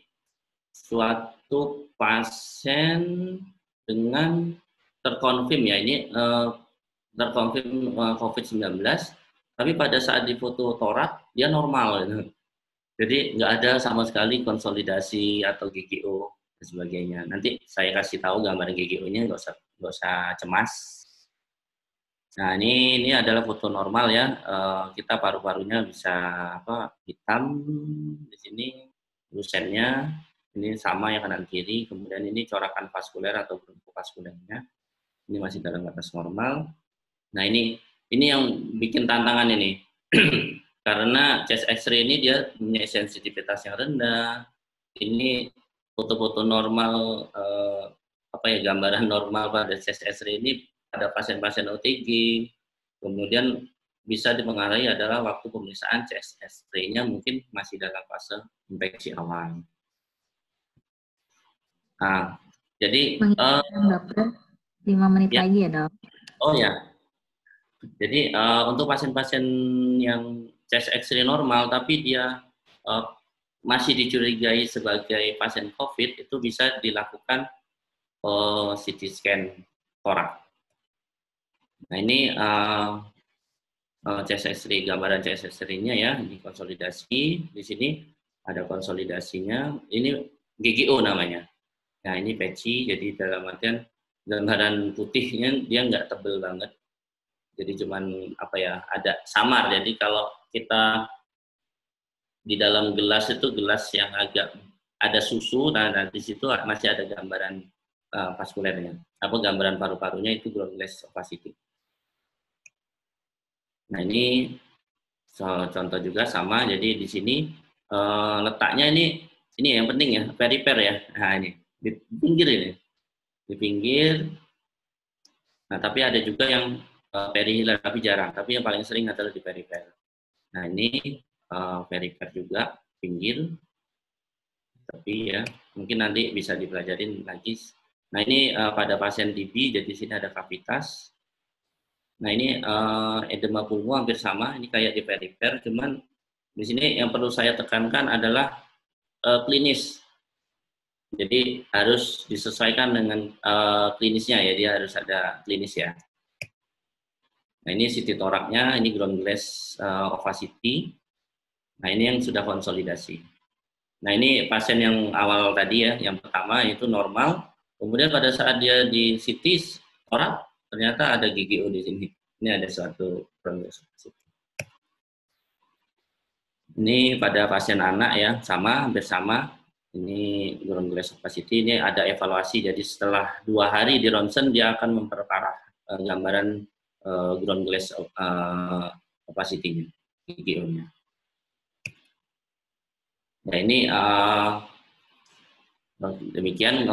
[SPEAKER 3] suatu pasien dengan terkonfirm ya, ini terkonfirm COVID-19, tapi pada saat difoto thorax dia normal gitu. Jadi nggak ada sama sekali konsolidasi atau GGO dan sebagainya. Nanti saya kasih tahu gambaran GGO-nya, nggak usah cemas. Nah ini adalah foto normal ya. Kita paru-parunya bisa hitam di sini, lusennya ini sama yang kanan kiri. Kemudian ini corakan vaskuler atau vaskulernya ini masih dalam batas normal. Nah ini yang bikin tantangan ini. Karena chest X-ray ini dia punya sensitivitas yang rendah. Ini foto-foto normal, gambaran normal pada chest X-ray ini pada pasien-pasien OTG. Kemudian bisa dipengaruhi adalah waktu pemeriksaan chest X-ray-nya mungkin masih dalam fase infeksi awal. Nah, jadi
[SPEAKER 2] dokter 5 menit
[SPEAKER 3] ya.
[SPEAKER 2] lagi ya, Dok.
[SPEAKER 3] Oh ya. Jadi untuk pasien-pasien yang chest X-ray normal tapi dia masih dicurigai sebagai pasien COVID, itu bisa dilakukan CT scan torak. Nah ini chest X-ray, gambaran chest X-ray-nya ya, di konsolidasi. Di sini ada konsolidasinya. Ini GGO namanya. Nah ini peci, jadi dalam artian gambaran putihnya dia nggak tebel banget. Jadi cuman ada samar. Jadi kalau kita di dalam gelas itu gelas yang agak ada susu, nah di situ masih ada gambaran vaskulernya. Gambaran paru-parunya itu ground glass opacity. Nah ini contoh juga sama. Jadi di sini letaknya ini yang penting ya, perifer ya. Nah ini di pinggir ini, di pinggir. Nah tapi ada juga yang perihilar tapi jarang. Tapi yang paling sering adalah di perifer. Nah ini perifer juga pinggir. Tapi ya mungkin nanti bisa dipelajarin lagi. Nah ini pada pasien TB, jadi di sini ada kavitas. Nah ini edema pulmo hampir sama, ini kayak di perifer, cuman di sini yang perlu saya tekankan adalah klinis. Jadi harus disesuaikan dengan klinisnya ya, dia harus ada klinis ya. Nah ini CT toraknya, ini ground glass opacity. Nah ini yang sudah konsolidasi. Nah ini pasien yang awal tadi ya, yang pertama itu normal. Kemudian pada saat dia di CT torak, ternyata ada GGO di sini. Ini ada suatu ground glass opacity. Ini pada pasien anak ya, sama, hampir sama. Ini ground glass opacity, ini ada evaluasi. Jadi setelah 2 hari di ronsen, dia akan memperparah gambaran ground glass opacity-nya, GGO-nya. Nah ini demikian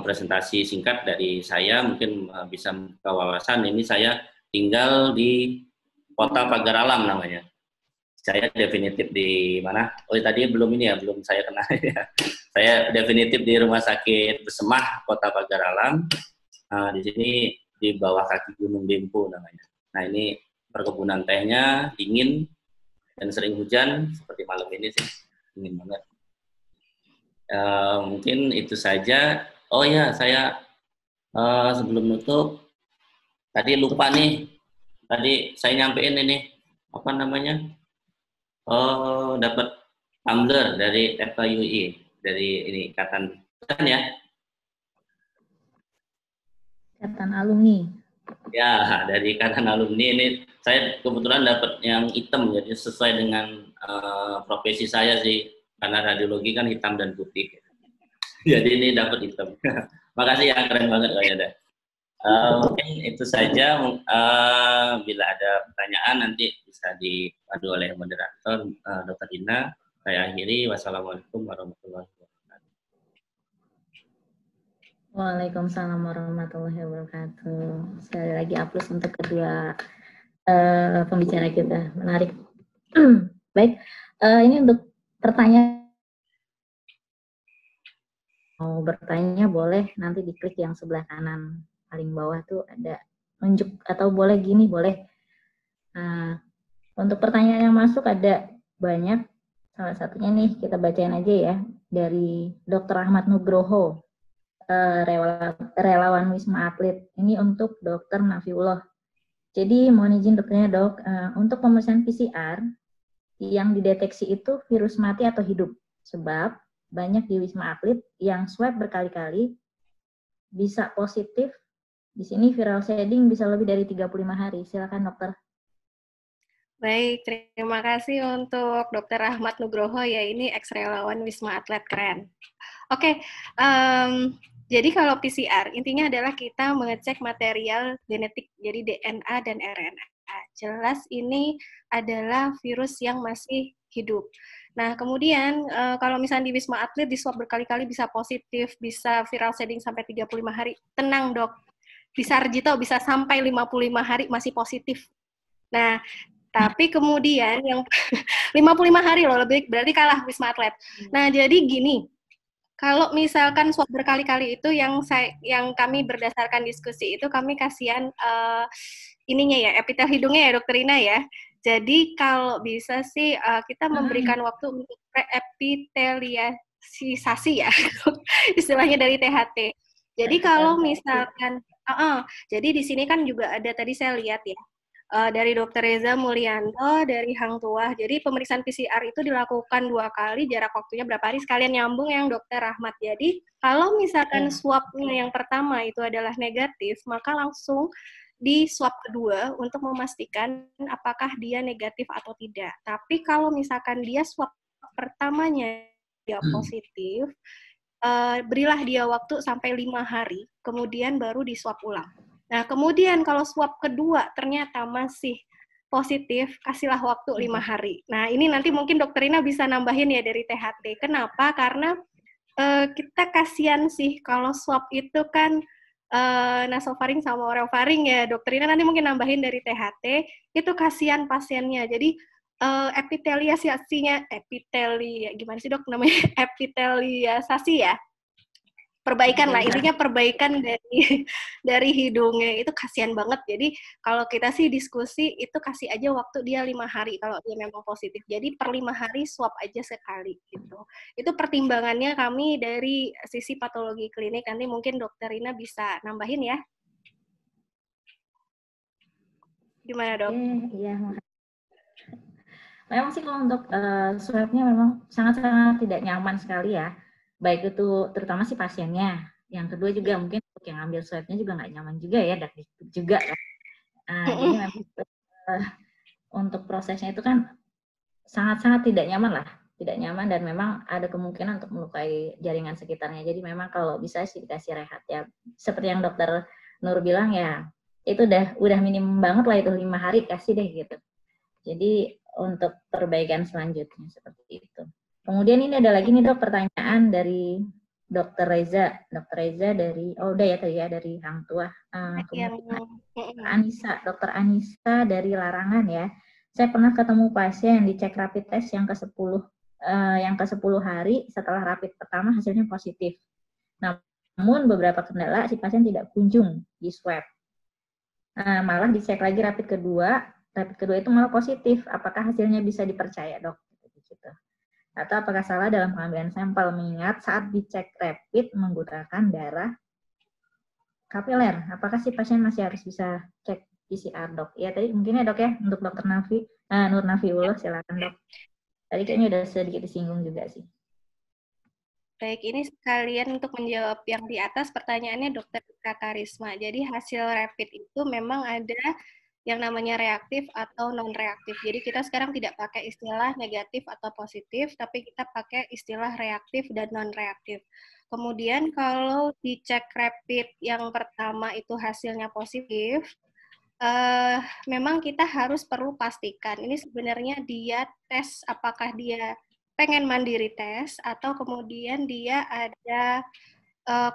[SPEAKER 3] presentasi singkat dari saya, mungkin bisa kewawasan. Ini saya tinggal di Kota Pagar Alam namanya. Saya definitif di mana? Oh tadi belum ini ya, belum saya kenal ya. Saya definitif di Rumah Sakit Besemah Kota Pagar Alam. Nah, di sini di bawah kaki Gunung Dempo namanya. Nah ini perkebunan tehnya dingin dan sering hujan seperti malam ini sih, dingin banget. Mungkin itu saja. Oh ya, saya sebelum nutup tadi lupa nih. Tadi saya nyampein ini apa namanya? Dapat tumbler dari FKUI, dari ini ikatan ya. Ikatan
[SPEAKER 2] alumni.
[SPEAKER 3] Ya, dari ikatan alumni ini saya kebetulan dapat yang hitam, jadi sesuai dengan profesi saya sih, karena radiologi kan hitam dan putih. Jadi ini dapat hitam. Makasih ya, keren banget kayaknya. Mungkin itu saja. Bila ada pertanyaan nanti bisa diadu oleh moderator Dr. Dina. Saya akhiri. Wassalamualaikum warahmatullahi wabarakatuh.
[SPEAKER 2] Waalaikumsalam warahmatullahi wabarakatuh. Sekali lagi aplaus untuk kedua pembicara kita. Menarik. Baik, ini untuk pertanyaan. Mau bertanya boleh nanti diklik yang sebelah kanan. Paling bawah tuh ada unjuk, atau boleh gini, boleh. Untuk pertanyaan yang masuk ada banyak. Salah satunya nih kita bacain aja ya, dari Dr. Ahmad Nugroho, relawan Wisma Atlet. Ini untuk Dr. Nafiullah. Jadi mohon izin dokternya dok, untuk pemeriksaan PCR yang dideteksi itu virus mati atau hidup. Sebab banyak di Wisma Atlet yang swab berkali-kali bisa positif. Di sini viral shedding bisa lebih dari 35 hari. Silakan dokter.
[SPEAKER 1] Baik, terima kasih untuk Dr. Ahmad Nugroho ya, ini ex-relawan Wisma Atlet, keren. Oke, jadi kalau PCR intinya adalah kita mengecek material genetik, jadi DNA dan RNA. Jelas ini adalah virus yang masih hidup. Nah, kemudian kalau misalnya di Wisma Atlet di swab berkali-kali bisa positif, bisa viral shedding sampai 35 hari, tenang dok. Di Sarjito bisa sampai 55 hari masih positif. Nah, tapi kemudian yang 55 hari loh, lebih berarti kalah Wisma Atlet. Nah, jadi gini, kalau misalkan swab berkali-kali itu yang kami berdasarkan diskusi itu kami kasihan ininya ya, epitel hidungnya ya Dokter Ina ya. Jadi kalau bisa sih kita memberikan waktu untuk epiteliasisasi ya, istilahnya dari THT. Jadi kalau misalkan, jadi di sini kan juga ada tadi saya lihat ya, dari Dr. Reza Mulyanto dari Hang Tuah. Jadi pemeriksaan PCR itu dilakukan 2 kali, jarak waktunya berapa hari, sekalian nyambung yang Dr. Rahmat. Jadi kalau misalkan swabnya yang pertama itu adalah negatif, maka langsung di swab kedua untuk memastikan apakah dia negatif atau tidak. Tapi kalau misalkan dia swab pertamanya dia positif, berilah dia waktu sampai 5 hari, kemudian baru di swab ulang. Nah, kemudian kalau swab kedua ternyata masih positif, kasihlah waktu 5 hari. Nah, ini nanti mungkin Dokter Ina bisa nambahin ya dari THT. Kenapa? Karena kita kasihan sih kalau swab itu kan nasofaring sama orofaring ya. Dokter Ina nanti mungkin nambahin dari THT, itu kasihan pasiennya. Jadi epiteliasasinya, gimana sih dok namanya? Epiteliasasi ya. Perbaikan lah, intinya perbaikan dari hidungnya itu kasihan banget. Jadi kalau kita sih diskusi itu kasih aja waktu dia 5 hari kalau dia memang positif. Jadi per 5 hari swab aja sekali gitu. Itu pertimbangannya kami dari sisi patologi klinik. Nanti mungkin Dokter Rina bisa nambahin ya. Gimana dok?
[SPEAKER 2] Iya, memang sih kalau untuk swabnya memang sangat-sangat tidak nyaman sekali ya. Baik itu terutama si pasiennya. Yang kedua juga mungkin untuk yang ambil swabnya juga nggak nyaman juga ya, dan juga kan. Jadi memang untuk prosesnya itu kan sangat-sangat tidak nyaman lah. Tidak nyaman dan memang ada kemungkinan untuk melukai jaringan sekitarnya. Jadi memang kalau bisa sih dikasih rehat ya. Seperti yang Dokter Nur bilang ya, itu udah minimum banget lah itu 5 hari kasih deh gitu. Jadi untuk perbaikan selanjutnya seperti itu. Kemudian ini ada lagi nih dok pertanyaan dari Dokter Reza. Dokter Reza dari, udah ya tadi ya dari Hang Tuah. Kemudian Dokter Anissa dari Larangan ya. Saya pernah ketemu pasien dicek rapid test yang ke-10 hari setelah rapid pertama hasilnya positif. Namun beberapa kendala si pasien tidak kunjung di swab. Malah dicek lagi rapid kedua itu malah positif. Apakah hasilnya bisa dipercaya dok? Gitu. Atau apakah salah dalam pengambilan sampel, mengingat saat dicek rapid menggunakan darah kapiler. Apakah si pasien masih harus bisa cek PCR dok? Ya tadi mungkin ya dok ya untuk Dokter Nafi, Nur Nafiullah silakan dok. Tadi kayaknya udah sedikit disinggung juga sih.
[SPEAKER 1] Baik, ini sekalian untuk menjawab yang di atas pertanyaannya Dokter Karisma. Jadi hasil rapid itu memang ada yang namanya reaktif atau non-reaktif. Jadi kita sekarang tidak pakai istilah negatif atau positif, tapi kita pakai istilah reaktif dan non-reaktif. Kemudian kalau dicek rapid yang pertama itu hasilnya positif, memang kita harus perlu pastikan ini sebenarnya dia tes apakah dia pengen mandiri tes atau kemudian dia ada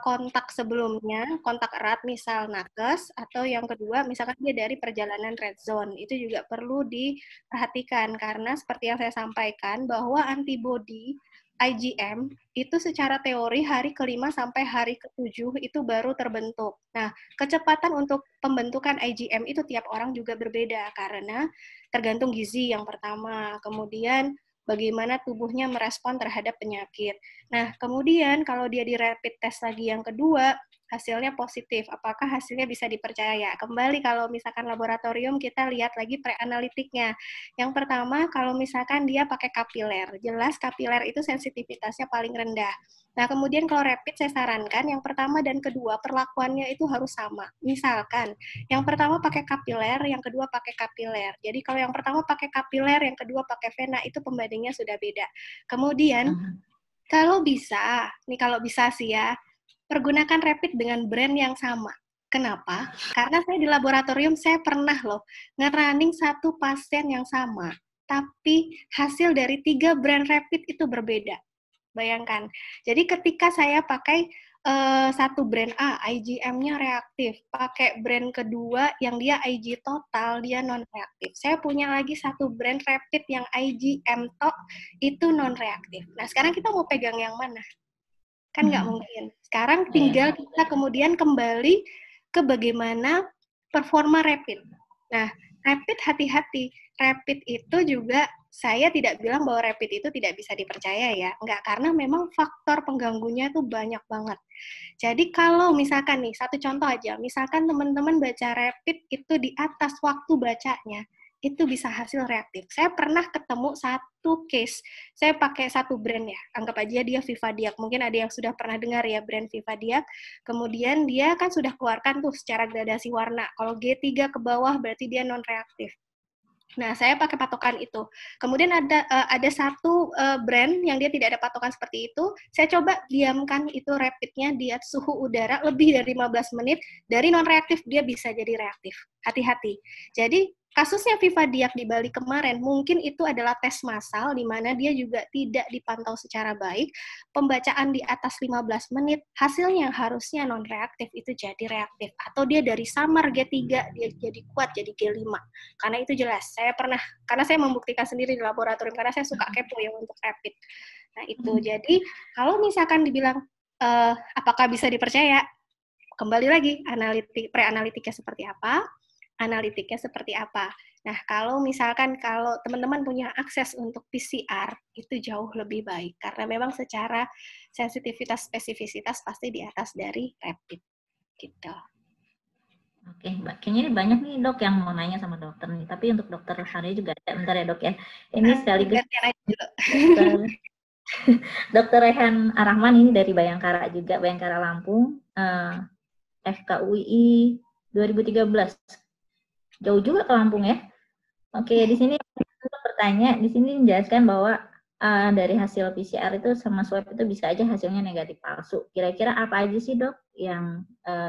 [SPEAKER 1] kontak sebelumnya, kontak erat misal nakes, atau yang kedua misalkan dia dari perjalanan red zone. Itu juga perlu diperhatikan karena seperti yang saya sampaikan bahwa antibody IgM itu secara teori hari ke-5 sampai hari ke-7 itu baru terbentuk. Nah, kecepatan untuk pembentukan IgM itu tiap orang juga berbeda karena tergantung gizi yang pertama, kemudian bagaimana tubuhnya merespon terhadap penyakit. Nah, kemudian kalau dia di rapid test lagi yang kedua, hasilnya positif. Apakah hasilnya bisa dipercaya? Kembali kalau misalkan laboratorium, kita lihat lagi preanalitiknya. Yang pertama, kalau misalkan dia pakai kapiler. Jelas kapiler itu sensitivitasnya paling rendah. Nah, kemudian kalau rapid saya sarankan yang pertama dan kedua perlakuannya itu harus sama. Misalkan, yang pertama pakai kapiler, yang kedua pakai kapiler. Jadi kalau yang pertama pakai kapiler, yang kedua pakai vena, itu pembandingnya sudah beda. Kemudian, kalau bisa sih ya, pergunakan rapid dengan brand yang sama. Kenapa? Karena saya di laboratorium, saya pernah loh nge-running satu pasien yang sama, tapi hasil dari 3 brand rapid itu berbeda. Bayangkan. Jadi ketika saya pakai satu brand A, IgM-nya reaktif, pakai brand kedua yang dia Ig total, dia non-reaktif. Saya punya lagi satu brand rapid yang IgM tok, itu non-reaktif. Nah, sekarang kita mau pegang yang mana? Kan nggak mungkin. Sekarang tinggal kita kemudian kembali ke bagaimana performa rapid. Nah, rapid hati-hati. Rapid itu juga saya tidak bilang bahwa rapid itu tidak bisa dipercaya ya. Enggak, karena memang faktor pengganggunya itu banyak banget. Jadi kalau misalkan nih, satu contoh aja, misalkan teman-teman baca rapid itu di atas waktu bacanya, itu bisa hasil reaktif. Saya pernah ketemu satu case, saya pakai satu brand ya, anggap aja dia Vivadiag. Mungkin ada yang sudah pernah dengar ya brand Vivadiag. Kemudian dia kan sudah keluarkan tuh secara gradasi warna. Kalau G3 ke bawah berarti dia non-reaktif. Nah, saya pakai patokan itu. Kemudian ada satu brand yang dia tidak ada patokan seperti itu. Saya coba diamkan itu rapidnya di suhu udara lebih dari 15 menit. Dari non-reaktif dia bisa jadi reaktif. Hati-hati. Jadi kasusnya Vivadiag di Bali kemarin, mungkin itu adalah tes massal di mana dia juga tidak dipantau secara baik. Pembacaan di atas 15 menit, hasilnya harusnya non-reaktif itu jadi reaktif. Atau dia dari samar G3, dia jadi kuat jadi G5. Karena itu jelas, saya pernah, karena saya membuktikan sendiri di laboratorium, karena saya suka kepo ya untuk rapid. Nah itu, jadi kalau misalkan dibilang, apakah bisa dipercaya? Kembali lagi, pre-analitiknya seperti apa? Analitiknya seperti apa. Nah, kalau misalkan kalau teman-teman punya akses untuk PCR, itu jauh lebih baik. Karena memang secara sensitivitas, spesifisitas pasti di atas dari rapid. Gitu.
[SPEAKER 2] Oke, Mbak. Kayaknya ini banyak nih dok yang mau nanya sama dokter nih. Tapi untuk dokter Hari juga ada. Bentar ya dok ya. Ini sekaligus Dokter Rehan Arahman ini dari Bayangkara juga, Bayangkara Lampung, FKUI 2013. Jauh juga ke Lampung ya. Oke, di sini bertanya, di sini menjelaskan bahwa dari hasil PCR itu sama swab itu bisa aja hasilnya negatif palsu. Kira-kira apa aja sih dok yang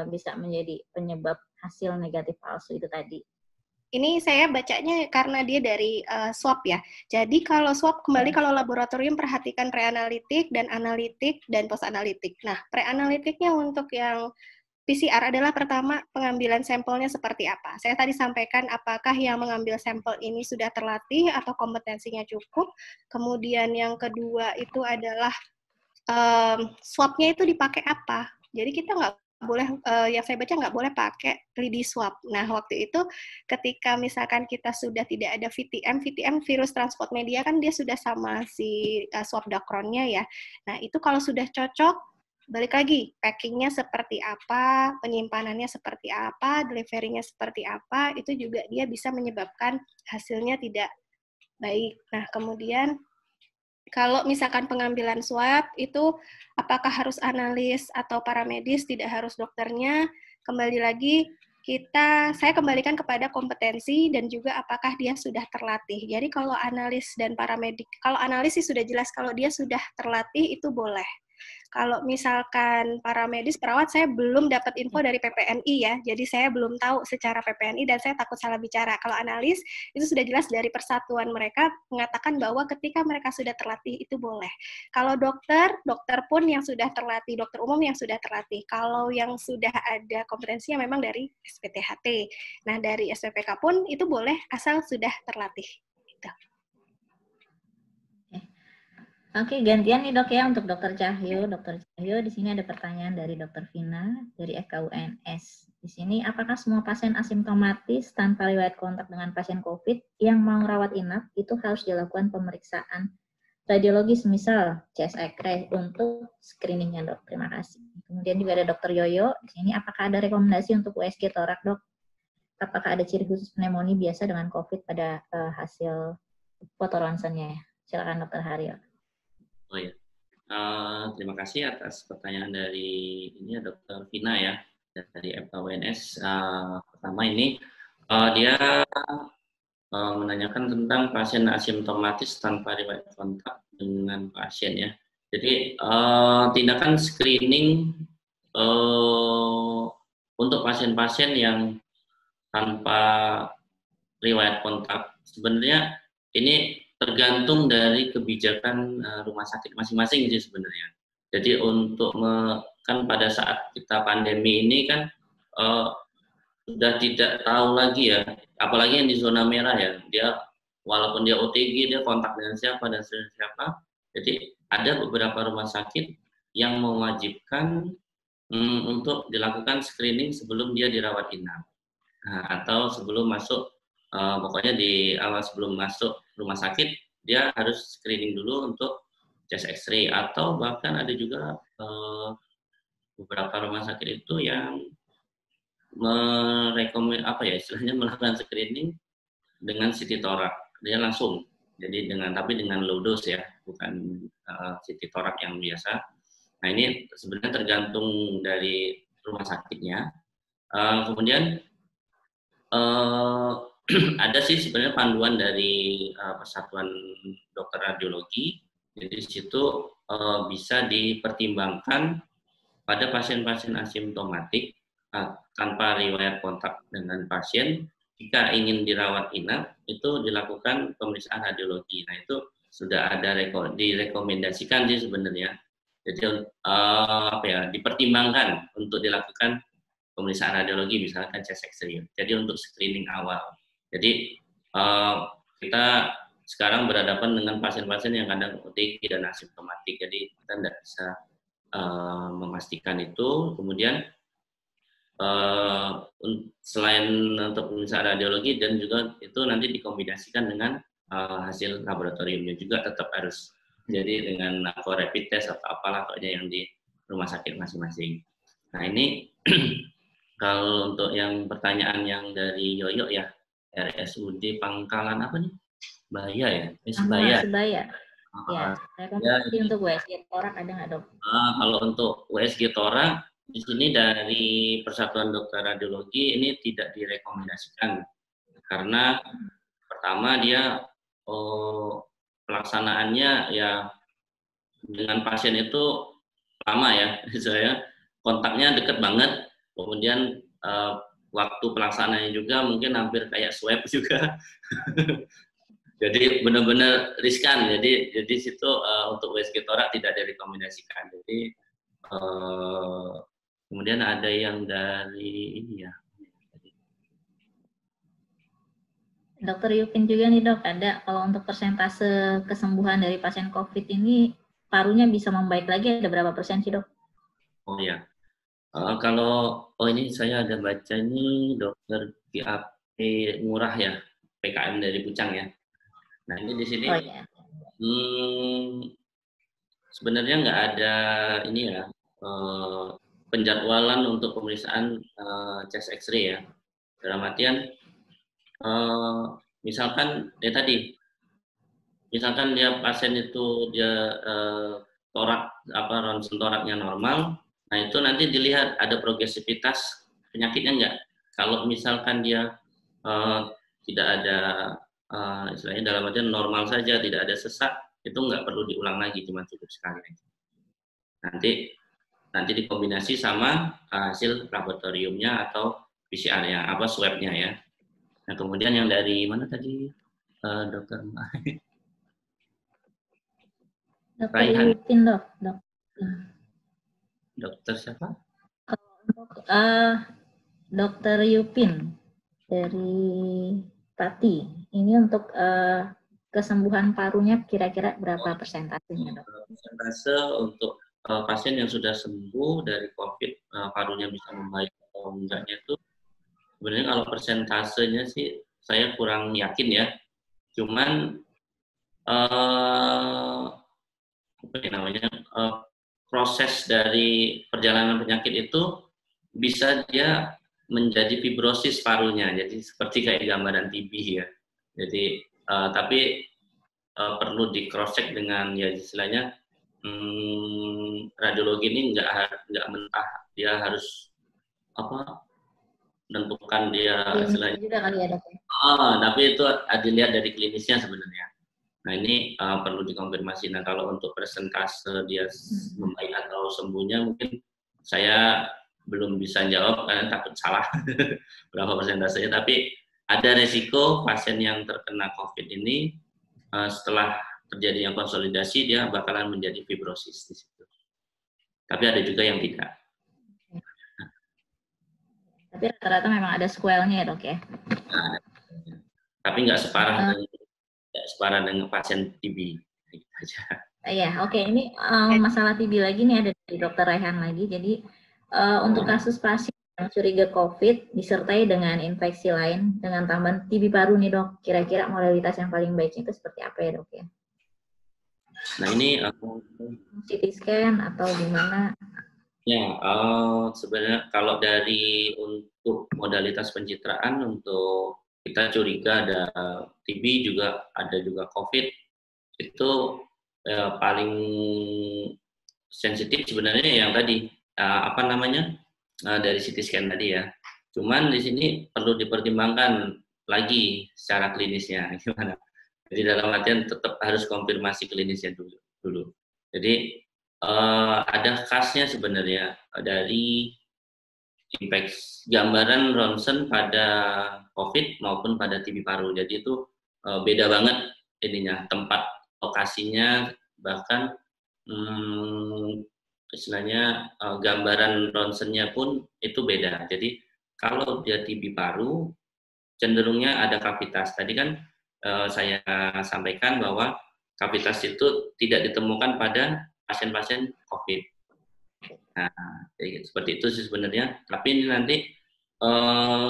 [SPEAKER 2] bisa menjadi penyebab hasil negatif palsu itu tadi?
[SPEAKER 1] Ini saya bacanya karena dia dari swab ya. Jadi kalau swab kembali kalau laboratorium perhatikan pre-analitik dan analitik dan post-analitik. Nah, pre-analitiknya untuk yang PCR adalah pertama pengambilan sampelnya seperti apa. Saya tadi sampaikan apakah yang mengambil sampel ini sudah terlatih atau kompetensinya cukup. Kemudian yang kedua itu adalah swabnya itu dipakai apa. Jadi kita nggak boleh, yang saya baca nggak boleh pakai lidi swab. Nah, waktu itu ketika misalkan kita sudah tidak ada VTM virus transport media kan dia sudah sama si swab dacronnya ya. Nah, itu kalau sudah cocok, balik lagi, packingnya seperti apa, penyimpanannya seperti apa, delivery-nya seperti apa, itu juga dia bisa menyebabkan hasilnya tidak baik. Nah, kemudian kalau misalkan pengambilan swab itu apakah harus analis atau paramedis, tidak harus dokternya, kembali lagi saya kembalikan kepada kompetensi dan juga apakah dia sudah terlatih. Jadi kalau analis dan paramedik, kalau analis sih sudah jelas kalau dia sudah terlatih itu boleh. Kalau misalkan paramedis, perawat, saya belum dapat info dari PPNI ya, jadi saya belum tahu secara PPNI dan saya takut salah bicara. Kalau analis, itu sudah jelas dari persatuan mereka mengatakan bahwa ketika mereka sudah terlatih itu boleh. Kalau dokter pun yang sudah terlatih, dokter umum yang sudah terlatih. Kalau yang sudah ada kompetensinya memang dari SPTHT. Nah, dari SPPK pun itu boleh asal sudah terlatih. Gitu.
[SPEAKER 2] Oke, gantian nih dok ya untuk Dokter Cahyo. Dokter Cahyo, di sini ada pertanyaan dari Dokter Vina dari FKUNS. Di sini, apakah semua pasien asimptomatis tanpa riwayat kontak dengan pasien COVID yang mau rawat inap itu harus dilakukan pemeriksaan radiologis, misal chest X-ray untuk screeningnya dok? Terima kasih. Kemudian juga ada Dokter Yoyo. Di sini, apakah ada rekomendasi untuk USG torak dok? Apakah ada ciri khusus pneumonia biasa dengan COVID pada hasil foto ronsennya? Silakan Dokter Haryo.
[SPEAKER 3] Oh ya, terima kasih atas pertanyaan dari ini Dr. Vina ya dari FKUNS. Pertama ini dia menanyakan tentang pasien asimptomatis tanpa riwayat kontak dengan pasien ya. Jadi tindakan screening untuk pasien-pasien yang tanpa riwayat kontak, sebenarnya ini tergantung dari kebijakan rumah sakit masing-masing sih sebenarnya. Jadi untuk kan pada saat kita pandemi ini kan sudah tidak tahu lagi ya, apalagi yang di zona merah ya, dia walaupun dia OTG, dia kontak dengan siapa dan siapa. Jadi ada beberapa rumah sakit yang mewajibkan untuk dilakukan screening sebelum dia dirawat inap, atau sebelum masuk, pokoknya di awal sebelum masuk rumah sakit dia harus screening dulu untuk chest X-ray, atau bahkan ada juga beberapa rumah sakit itu yang istilahnya melakukan screening dengan CT thorax, dia langsung, jadi tapi dengan low dose ya, bukan CT thorax yang biasa. Nah ini sebenarnya tergantung dari rumah sakitnya. Kemudian ada sih sebenarnya panduan dari Persatuan Dokter Radiologi. Jadi di situ bisa dipertimbangkan pada pasien-pasien asimptomatik tanpa riwayat kontak dengan pasien, jika ingin dirawat inap itu dilakukan pemeriksaan radiologi. Nah itu sudah ada direkomendasikan sih sebenarnya. Jadi dipertimbangkan untuk dilakukan pemeriksaan radiologi, misalkan chest X-ray. Jadi untuk screening awal. Jadi kita sekarang berhadapan dengan pasien-pasien yang kadang OTG dan asimptomatik. Jadi kita tidak bisa memastikan itu. Kemudian selain untuk pemeriksaan radiologi, dan juga itu nanti dikombinasikan dengan hasil laboratoriumnya juga tetap harus. Jadi dengan rapid test atau apalah pokoknya yang di rumah sakit masing-masing. Nah ini kalau untuk yang pertanyaan yang dari Yoyo ya, RSUD Pangkalan apa nih? Sebaya ya? Sebaya.
[SPEAKER 2] Sebaya. Ya, rekomendasi untuk USG thorax ada nggak dok?
[SPEAKER 3] Kalau untuk USG thorax di sini dari Persatuan Dokter Radiologi ini tidak direkomendasikan, karena pertama dia pelaksanaannya ya dengan pasien itu lama ya, saya kontaknya dekat banget, kemudian waktu pelaksanaannya juga mungkin hampir kayak swab juga. Jadi benar-benar riskan. Jadi situ untuk USG thorax tidak direkomendasikan. Jadi kemudian ada yang dari ini ya.
[SPEAKER 2] Dokter Yupin juga nih dok, ada kalau untuk persentase kesembuhan dari pasien COVID ini parunya bisa membaik lagi ada berapa persen sih dok?
[SPEAKER 3] Oh ya, ini saya ada baca nih dokter PAP murah ya, PKM dari Pucang ya. Nah ini di sini sebenarnya nggak ada ini ya penjadwalan untuk pemeriksaan chest X-ray ya. Dalam artian misalkan misalkan dia pasien itu dia ronsen toraknya normal, nah itu nanti dilihat ada progresivitas penyakitnya enggak. Kalau misalkan dia tidak ada istilahnya dalam artian normal saja, tidak ada sesak, itu enggak perlu diulang lagi, cuma cukup sekali aja. Nanti dikombinasi sama hasil laboratoriumnya atau PCR-nya, swab-nya ya. Nah, kemudian yang dari mana tadi, dokter?
[SPEAKER 2] Dokter Yupin, dok.
[SPEAKER 3] Dokter siapa?
[SPEAKER 2] Dokter Yupin dari Pati. Ini untuk kesembuhan parunya kira-kira berapa persentasenya, dok?
[SPEAKER 3] Persentase untuk pasien yang sudah sembuh dari COVID, parunya bisa membaik atau enggaknya itu sebenarnya kalau persentasenya sih saya kurang yakin ya. Cuman proses dari perjalanan penyakit itu bisa dia menjadi fibrosis parunya. Jadi seperti kayak gambaran TB ya. Jadi tapi perlu di cross check dengan ya istilahnya radiologi ini nggak mentah, dia harus menentukan dia istilahnya
[SPEAKER 2] juga kali ya, dok.
[SPEAKER 3] Tapi itu dilihat dari klinisnya sebenarnya. Nah ini perlu dikonfirmasi. Nah kalau untuk persentase dia membaik atau sembuhnya mungkin saya belum bisa jawab karena takut salah berapa persentasenya, tapi ada resiko pasien yang terkena COVID ini setelah terjadinya konsolidasi dia bakalan menjadi fibrosis di situ. Tapi ada juga yang tidak.
[SPEAKER 2] Tapi rata-rata memang ada sequelnya ya dok ya?
[SPEAKER 3] Nah, tapi nggak separah dengan pasien TB. Gitu aja.
[SPEAKER 2] Iya, oke. Ini masalah TB lagi nih, ada dari Dokter Raihan lagi. Jadi untuk kasus pasien yang curiga COVID disertai dengan infeksi lain dengan tambahan TB paru nih dok, kira-kira modalitas yang paling baik itu seperti apa ya dok ya?
[SPEAKER 3] Nah ini
[SPEAKER 2] CT scan atau gimana?
[SPEAKER 3] Ya, sebenarnya kalau dari untuk modalitas pencitraan, untuk kita curiga ada TB juga, ada juga COVID, itu paling sensitif sebenarnya yang tadi dari CT scan tadi ya. Cuman di sini perlu dipertimbangkan lagi secara klinisnya gimana. Jadi dalam artian tetap harus konfirmasi klinisnya dulu. Jadi ada khasnya sebenarnya dari infeksi gambaran ronsen pada COVID maupun pada TB paru. Jadi itu beda banget ininya, tempat lokasinya, bahkan istilahnya gambaran ronsennya pun itu beda. Jadi kalau dia TB paru cenderungnya ada kavitas. Tadi kan saya sampaikan bahwa kavitas itu tidak ditemukan pada pasien-pasien COVID. Nah, seperti itu sih sebenarnya. Tapi ini nanti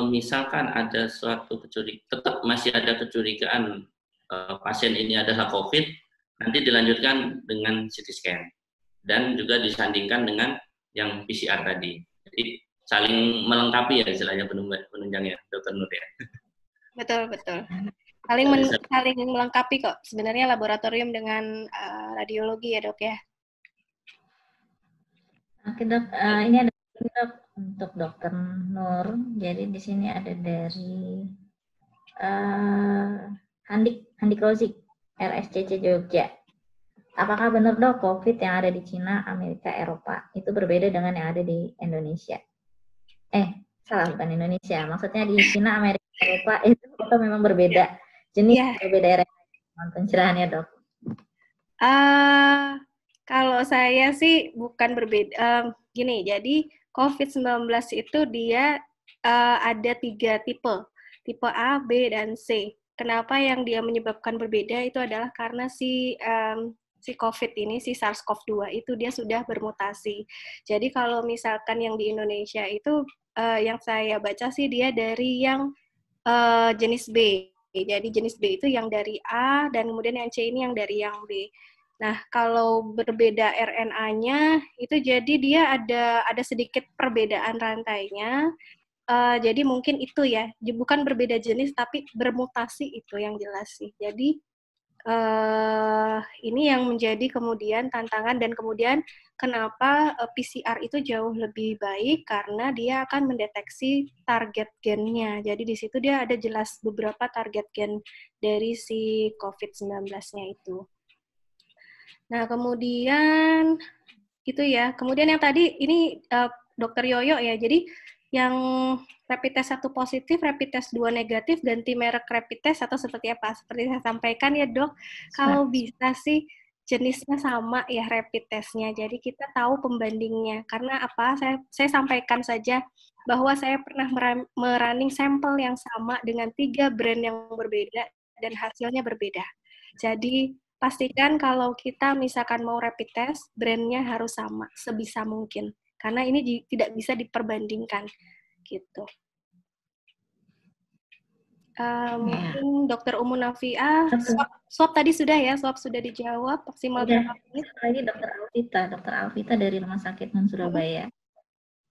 [SPEAKER 3] misalkan ada suatu tetap masih ada kecurigaan pasien ini adalah COVID, nanti dilanjutkan dengan CT scan dan juga disandingkan dengan yang PCR tadi. Jadi saling melengkapi ya istilahnya penunjangnya, Dokter Nur ya.
[SPEAKER 1] Betul. Saling melengkapi kok sebenarnya laboratorium dengan radiologi ya dok ya. Oke
[SPEAKER 2] dok, ini ada dok untuk Dokter Nur. Jadi di sini ada dari Handik Rozik, RSCC Jogja. Apakah benar dok COVID yang ada di Cina, Amerika, Eropa itu berbeda dengan yang ada di Indonesia? Salah, bukan Indonesia. Maksudnya di Cina, Amerika, Eropa itu memang berbeda. Jenis berbeda pencerahannya dok.
[SPEAKER 1] Kalau saya sih bukan berbeda. Gini, jadi COVID-19 itu dia ada 3 tipe A, B, dan C. Kenapa yang dia menyebabkan berbeda itu adalah karena si COVID ini, si SARS-CoV-2 itu dia sudah bermutasi. Jadi kalau misalkan yang di Indonesia itu yang saya baca sih dia dari yang jenis B. Jadi jenis B itu yang dari A dan kemudian yang C ini yang dari yang B. Nah, kalau berbeda RNA-nya itu jadi dia ada sedikit perbedaan rantainya. Jadi mungkin itu ya, bukan berbeda jenis tapi bermutasi itu yang jelas sih. Jadi ini yang menjadi kemudian tantangan dan kemudian kenapa PCR itu jauh lebih baik karena dia akan mendeteksi target gennya. Jadi di situ dia ada jelas beberapa target gen dari si COVID-19-nya itu. Nah, kemudian gitu ya. Kemudian yang tadi ini Dokter Yoyo ya. Jadi yang rapid test 1 positif, rapid test 2 negatif, ganti merek rapid test atau seperti apa? Seperti saya sampaikan ya dok, kalau bisa sih jenisnya sama ya rapid testnya. Jadi kita tahu pembandingnya. Karena apa? Saya sampaikan saja bahwa saya pernah merunning sampel yang sama dengan 3 brand yang berbeda dan hasilnya berbeda. Jadi pastikan kalau kita misalkan mau rapid test, brandnya harus sama sebisa mungkin. Karena ini tidak bisa diperbandingkan, gitu. Mungkin Dokter Umu Nafia, swab tadi sudah ya, swab sudah dijawab, maksimal berapa menit?
[SPEAKER 2] Lagi Dokter Alvita dari Rumah Sakit Non Surabaya.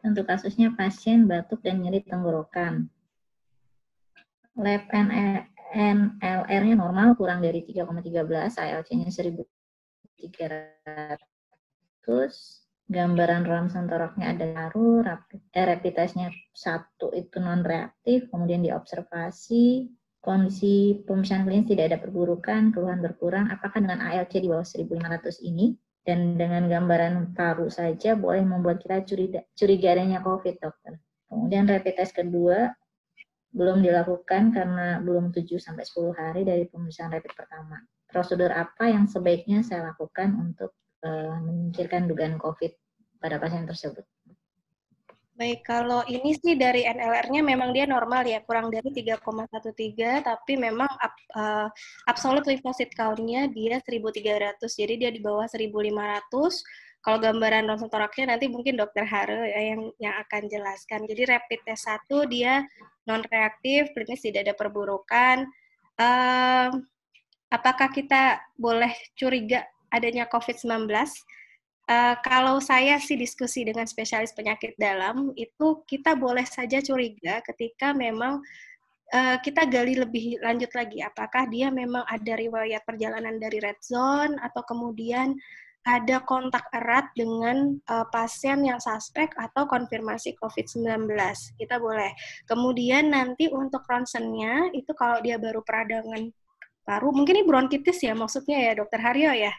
[SPEAKER 2] Untuk kasusnya pasien batuk dan nyeri tenggorokan. Lab NLR-nya normal, kurang dari 3,13, ALC-nya 1.300. Gambaran ronsen toroknya ada paru, rapid test-nya 1 itu non-reaktif, kemudian diobservasi, kondisi pemeriksaan klinis tidak ada perburukan, keluhan berkurang, apakah dengan ALC di bawah 1.500 ini Dan dengan gambaran paru saja boleh membuat kita curiga adanya COVID, dokter. Kemudian rapid test kedua belum dilakukan karena belum 7-10 hari dari pemeriksaan rapid pertama. Prosedur apa yang sebaiknya saya lakukan untuk menyingkirkan dugaan COVID pada pasien tersebut?
[SPEAKER 1] Baik, kalau ini sih dari NLR-nya memang dia normal ya, kurang dari 3,13, tapi memang absolute lymphocyte count-nya dia 1.300, jadi dia di bawah 1.500. Kalau gambaran ronsen toraknya nanti mungkin Dokter Hare ya, yang akan jelaskan. Jadi rapid test 1 dia non-reaktif, klinis tidak ada perburukan. Apakah kita boleh curiga adanya COVID-19? Kalau saya sih diskusi dengan spesialis penyakit dalam, itu kita boleh saja curiga ketika memang kita gali lebih lanjut lagi, apakah dia memang ada riwayat perjalanan dari red zone, atau kemudian ada kontak erat dengan pasien yang suspek atau konfirmasi COVID-19. Kita boleh. Kemudian nanti untuk ronsennya, itu kalau dia baru peradangan paru, mungkin ini bronkitis ya maksudnya ya, Dokter Haryo ya?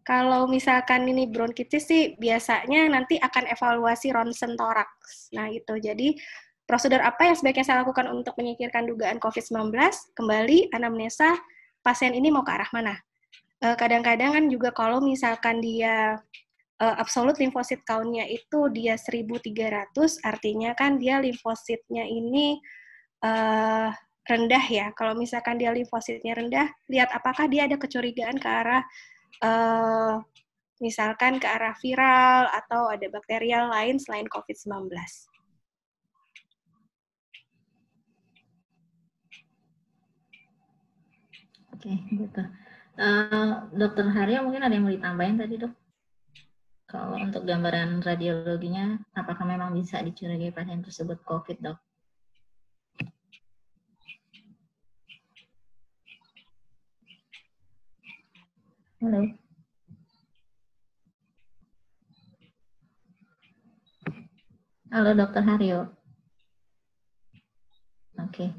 [SPEAKER 1] Kalau misalkan ini bronkitis sih biasanya nanti akan evaluasi ronsen toraks. Nah itu, jadi prosedur apa yang sebaiknya saya lakukan untuk menyingkirkan dugaan COVID-19? Kembali anamnesa pasien ini mau ke arah mana? Kadang-kadang kan juga kalau misalkan dia absolute lymphocyte count-nya itu dia 1.300, artinya kan dia limfositnya ini rendah ya. Kalau misalkan dia limfositnya rendah, lihat apakah dia ada kecurigaan ke arah misalkan ke arah viral atau ada bakterial lain selain COVID-19.
[SPEAKER 2] Oke, gitu. Dokter Haryo mungkin ada yang mau ditambahin tadi, Dok? Kalau untuk gambaran radiologinya, apakah memang bisa dicurigai pasien tersebut COVID, Dok? Halo. Halo, Dokter Haryo. Oke.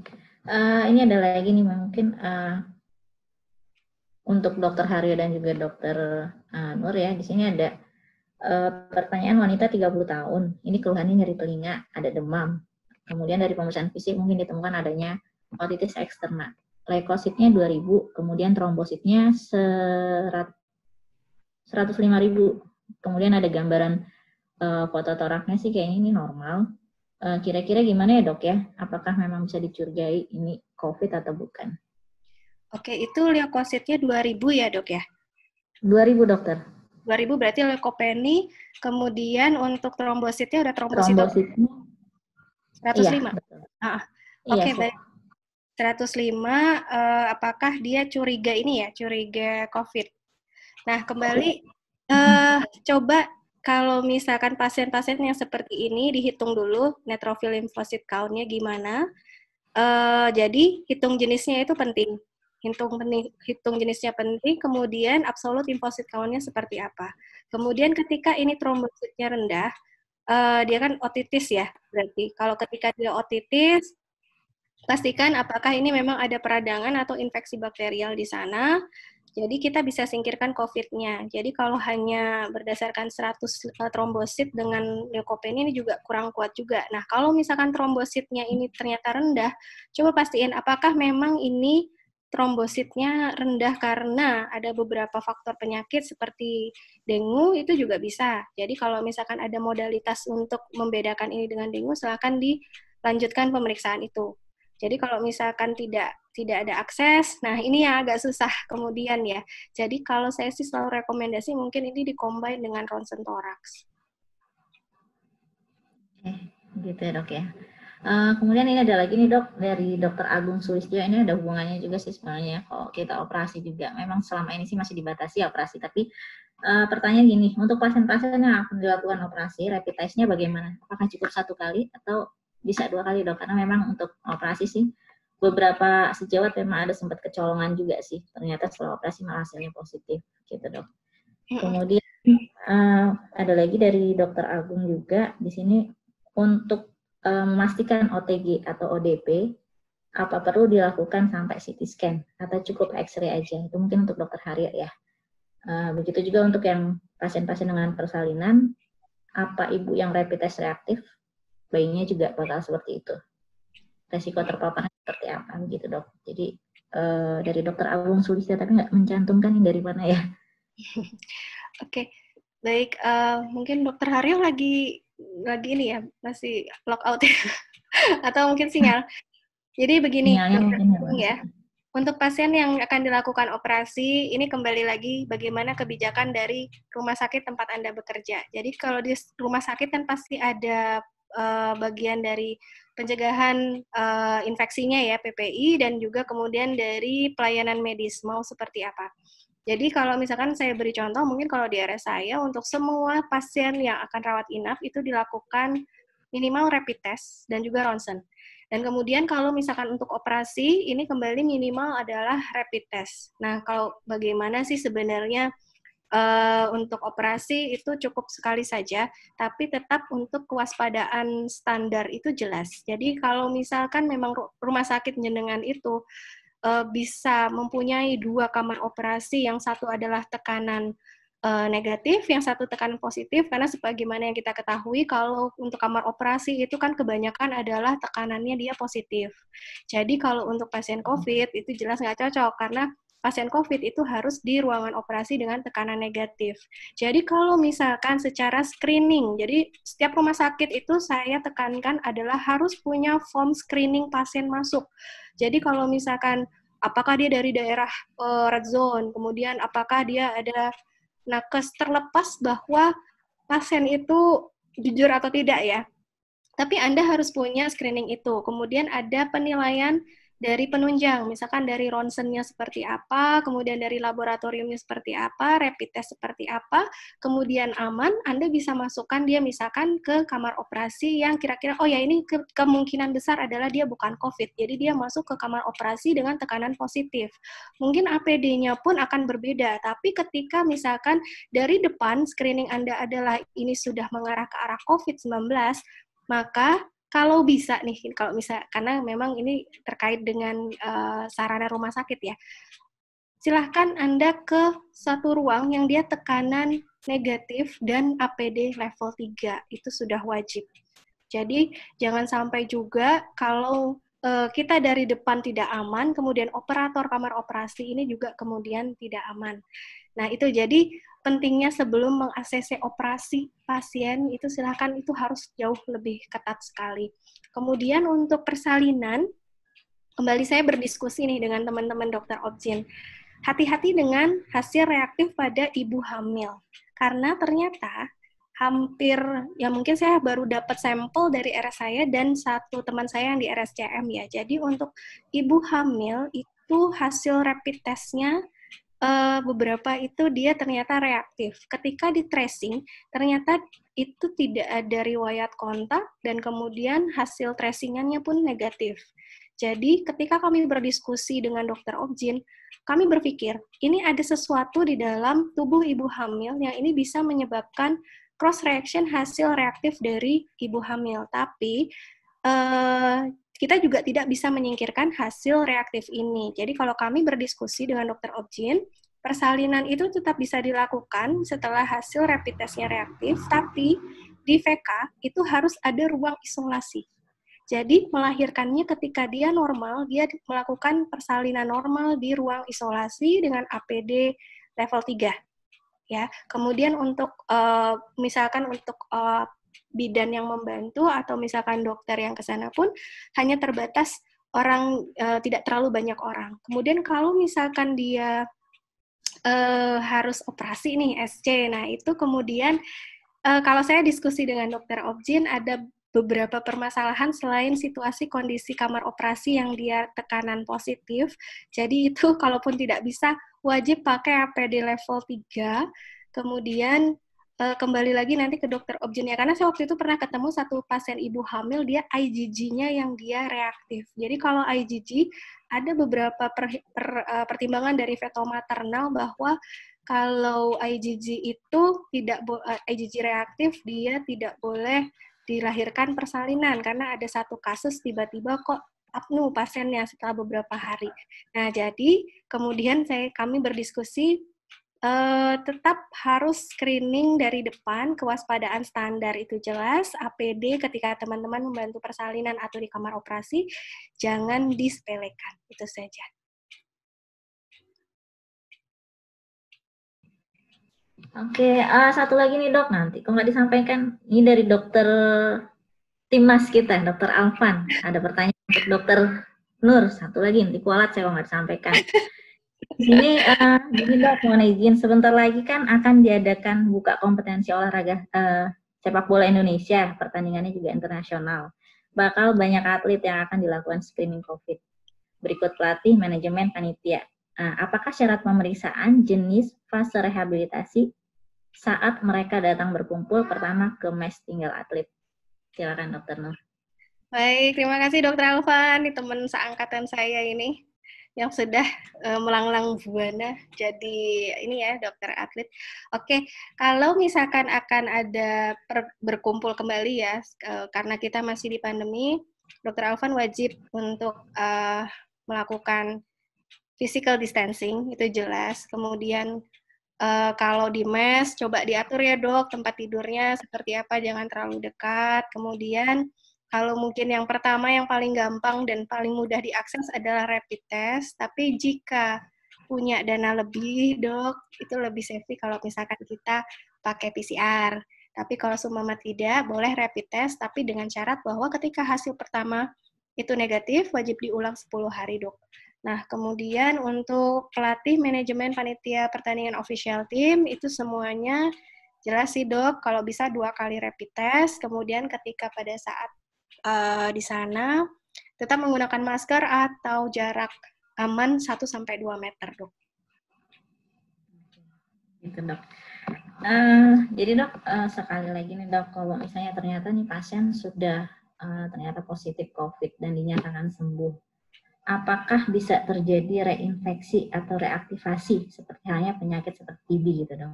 [SPEAKER 2] Ini ada lagi nih mungkin untuk Dokter Haryo dan juga Dokter Nur ya. Di sini ada pertanyaan wanita 30 tahun. Ini keluhannya nyeri telinga, ada demam. Kemudian dari pemeriksaan fisik mungkin ditemukan adanya otitis eksterna. Leukositnya 2000, kemudian trombositnya 105.000. Kemudian ada gambaran foto toraknya sih kayaknya ini normal. Kira-kira gimana ya, Dok ya? Apakah memang bisa dicurigai ini COVID atau bukan?
[SPEAKER 1] Oke, itu leukositnya 2000 ya, Dok ya?
[SPEAKER 2] 2000, Dokter.
[SPEAKER 1] 2000 berarti leukopeni, kemudian untuk trombositnya udah trombositnya 105. Iya, oke, baik. 105, apakah dia curiga ini ya, curiga COVID? Nah, kembali coba kalau misalkan pasien-pasien yang seperti ini dihitung dulu neutrophil lymphocyte count-nya gimana. Jadi hitung jenisnya itu penting. Hitung jenisnya penting, kemudian absolute lymphocyte count-nya seperti apa. Kemudian ketika ini trombositnya rendah, dia kan otitis ya, berarti. Kalau ketika dia otitis, pastikan apakah ini memang ada peradangan atau infeksi bakterial di sana. Jadi kita bisa singkirkan COVID-nya. Jadi kalau hanya berdasarkan 100 trombosit dengan leukopenia ini juga kurang kuat juga. Nah, kalau misalkan trombositnya ini ternyata rendah, coba pastiin apakah memang ini trombositnya rendah karena ada beberapa faktor penyakit seperti dengue, itu juga bisa. Jadi kalau misalkan ada modalitas untuk membedakan ini dengan dengue, silakan dilanjutkan pemeriksaan itu. Jadi kalau misalkan tidak ada akses, nah ini yang agak susah kemudian ya. Jadi kalau saya sih selalu rekomendasi mungkin ini dikombin dengan ronsen toraks.
[SPEAKER 2] Oke, gitu ya, Dok ya. Kemudian ini ada lagi nih, Dok, dari Dokter Agung Sulistyo. Ini ada hubungannya juga sih sebenarnya kalau kita operasi juga. Memang selama ini sih masih dibatasi operasi, tapi pertanyaan gini, untuk pasien-pasien yang akan dilakukan operasi, rapid test-nya bagaimana? Apakah cukup 1 kali atau bisa 2 kali, Dok? Karena memang untuk operasi sih beberapa sejawat memang ada sempat kecolongan juga sih. Ternyata setelah operasi malah hasilnya positif, gitu, Dok. Kemudian ada lagi dari Dokter Agung juga di sini untuk memastikan OTG atau ODP, apa perlu dilakukan sampai CT scan atau cukup X-ray aja? Itu mungkin untuk dokter Harriet ya. Begitu juga untuk yang pasien-pasien dengan persalinan, apa ibu yang rapid test reaktif, bayinya juga bakal seperti itu. Resiko terpaparnya seperti apa begitu dok. Jadi dari dokter Agung Sulistya tapi nggak mencantumkan ini dari mana ya.
[SPEAKER 1] Oke, baik. Mungkin dokter Haryo lagi ini ya, masih lockout ya. Atau mungkin sinyal. Jadi begini, dokter Agung ya. Untuk pasien yang akan dilakukan operasi, ini kembali lagi bagaimana kebijakan dari rumah sakit tempat Anda bekerja. Jadi kalau di rumah sakit kan pasti ada bagian dari pencegahan infeksinya ya, PPI, dan juga kemudian dari pelayanan medis, mau seperti apa. Jadi kalau misalkan saya beri contoh, mungkin kalau di area saya, untuk semua pasien yang akan rawat inap, itu dilakukan minimal rapid test dan juga ronsen. Dan kemudian kalau misalkan untuk operasi, ini kembali minimal adalah rapid test. Nah, kalau bagaimana sih sebenarnya untuk operasi itu cukup sekali saja, tapi tetap untuk kewaspadaan standar itu jelas. Jadi kalau misalkan memang rumah sakit jenengan itu bisa mempunyai 2 kamar operasi, yang satu adalah tekanan negatif, yang satu tekanan positif, karena sebagaimana yang kita ketahui kalau untuk kamar operasi itu kan kebanyakan adalah tekanannya dia positif. Jadi kalau untuk pasien COVID itu jelas nggak cocok, karena pasien COVID itu harus di ruangan operasi dengan tekanan negatif. Jadi kalau misalkan secara screening, jadi setiap rumah sakit itu saya tekankan adalah harus punya form screening pasien masuk. Jadi kalau misalkan apakah dia dari daerah red zone, kemudian apakah dia ada nakes, terlepas bahwa pasien itu jujur atau tidak ya. Tapi Anda harus punya screening itu. Kemudian ada penilaian dari penunjang, misalkan dari ronsennya seperti apa, kemudian dari laboratoriumnya seperti apa, rapid test seperti apa, kemudian aman, Anda bisa masukkan dia misalkan ke kamar operasi yang kira-kira, oh ya ini kemungkinan besar adalah dia bukan COVID, jadi dia masuk ke kamar operasi dengan tekanan positif. Mungkin APD-nya pun akan berbeda, tapi ketika misalkan dari depan screening Anda adalah ini sudah mengarah ke arah COVID-19, maka kalau bisa nih, kalau bisa, karena memang ini terkait dengan sarana rumah sakit ya, silahkan Anda ke satu ruang yang dia tekanan negatif dan APD level 3, itu sudah wajib. Jadi jangan sampai juga kalau kita dari depan tidak aman, kemudian operator kamar operasi ini juga kemudian tidak aman. Nah itu jadi pentingnya sebelum meng-ACC operasi pasien, itu silakan itu harus jauh lebih ketat sekali. Kemudian untuk persalinan, kembali saya berdiskusi nih dengan teman-teman dokter Obgyn. Hati-hati dengan hasil reaktif pada ibu hamil. Karena ternyata hampir, ya mungkin saya baru dapat sampel dari RS saya dan satu teman saya yang di RSCM ya. Jadi untuk ibu hamil itu hasil rapid test-nya beberapa itu dia ternyata reaktif. Ketika di tracing, ternyata itu tidak ada riwayat kontak dan kemudian hasil tracingannya pun negatif. Jadi ketika kami berdiskusi dengan dokter Obgyn, kami berpikir ini ada sesuatu di dalam tubuh ibu hamil yang ini bisa menyebabkan cross reaction hasil reaktif dari ibu hamil. Tapi kita juga tidak bisa menyingkirkan hasil reaktif ini. Jadi kalau kami berdiskusi dengan dokter Obgyn, persalinan itu tetap bisa dilakukan setelah hasil rapid test-nya reaktif, tapi di VK itu harus ada ruang isolasi. Jadi melahirkannya ketika dia normal, dia melakukan persalinan normal di ruang isolasi dengan APD level 3. Ya, kemudian untuk misalkan untuk bidan yang membantu atau misalkan dokter yang ke sana pun hanya terbatas orang, tidak terlalu banyak orang. Kemudian kalau misalkan dia harus operasi nih SC, nah itu kemudian kalau saya diskusi dengan dokter Obgyn ada beberapa permasalahan selain situasi kondisi kamar operasi yang dia tekanan positif. Jadi itu kalaupun tidak bisa wajib pakai APD level 3. Kemudian kembali lagi nanti ke dokter Obgyn ya, karena saya waktu itu pernah ketemu satu pasien ibu hamil, dia IgG-nya yang dia reaktif. Jadi kalau IgG, ada beberapa pertimbangan dari feto maternal bahwa kalau IgG itu tidak IgG reaktif, dia tidak boleh dilahirkan persalinan, karena ada satu kasus tiba-tiba kok apnu pasiennya setelah beberapa hari. Nah, jadi kemudian kami berdiskusi tetap harus screening dari depan, kewaspadaan standar itu jelas, APD ketika teman-teman membantu persalinan atau di kamar operasi, jangan disepelekan, itu saja.
[SPEAKER 2] Oke, satu lagi nih dok, nanti kalau nggak disampaikan, ini dari dokter Timnas kita, dokter Alvan, ada pertanyaan untuk dokter Nur, satu lagi nanti kualat saya kalau nggak disampaikan. Ini jadi dok, mohon izin, sebentar lagi kan akan diadakan buka kompetensi olahraga sepak bola Indonesia, pertandingannya juga internasional. Bakal banyak atlet yang akan dilakukan screening COVID. Berikut pelatih, manajemen, panitia. Apakah syarat pemeriksaan, jenis, fase rehabilitasi saat mereka datang berkumpul pertama ke mes tinggal atlet? Silakan dokter Nur.
[SPEAKER 1] Baik, terima kasih dokter Alvan, ini teman seangkatan saya ini yang sudah melanglang buana jadi ini ya dokter atlet. Oke, kalau misalkan akan ada berkumpul kembali ya, karena kita masih di pandemi, dokter Alvan wajib untuk melakukan physical distancing, itu jelas. Kemudian kalau di mes, coba diatur ya dok, tempat tidurnya seperti apa, jangan terlalu dekat. Kemudian kalau mungkin yang pertama yang paling gampang dan paling mudah diakses adalah rapid test, tapi jika punya dana lebih, dok, itu lebih safety kalau misalkan kita pakai PCR. Tapi kalau seumpama tidak, boleh rapid test, tapi dengan syarat bahwa ketika hasil pertama itu negatif, wajib diulang 10 hari, dok. Nah, kemudian untuk pelatih, manajemen, panitia, pertandingan official team, itu semuanya jelas sih, dok, kalau bisa 2 kali rapid test, kemudian ketika pada saat di sana tetap menggunakan masker atau jarak aman 1-2 meter, dok.
[SPEAKER 2] Gitu dok. Jadi dok, sekali lagi nih dok, kalau misalnya ternyata nih pasien sudah ternyata positif COVID dan dinyatakan sembuh, apakah bisa terjadi reinfeksi atau reaktivasi seperti halnya penyakit seperti TB gitu dok?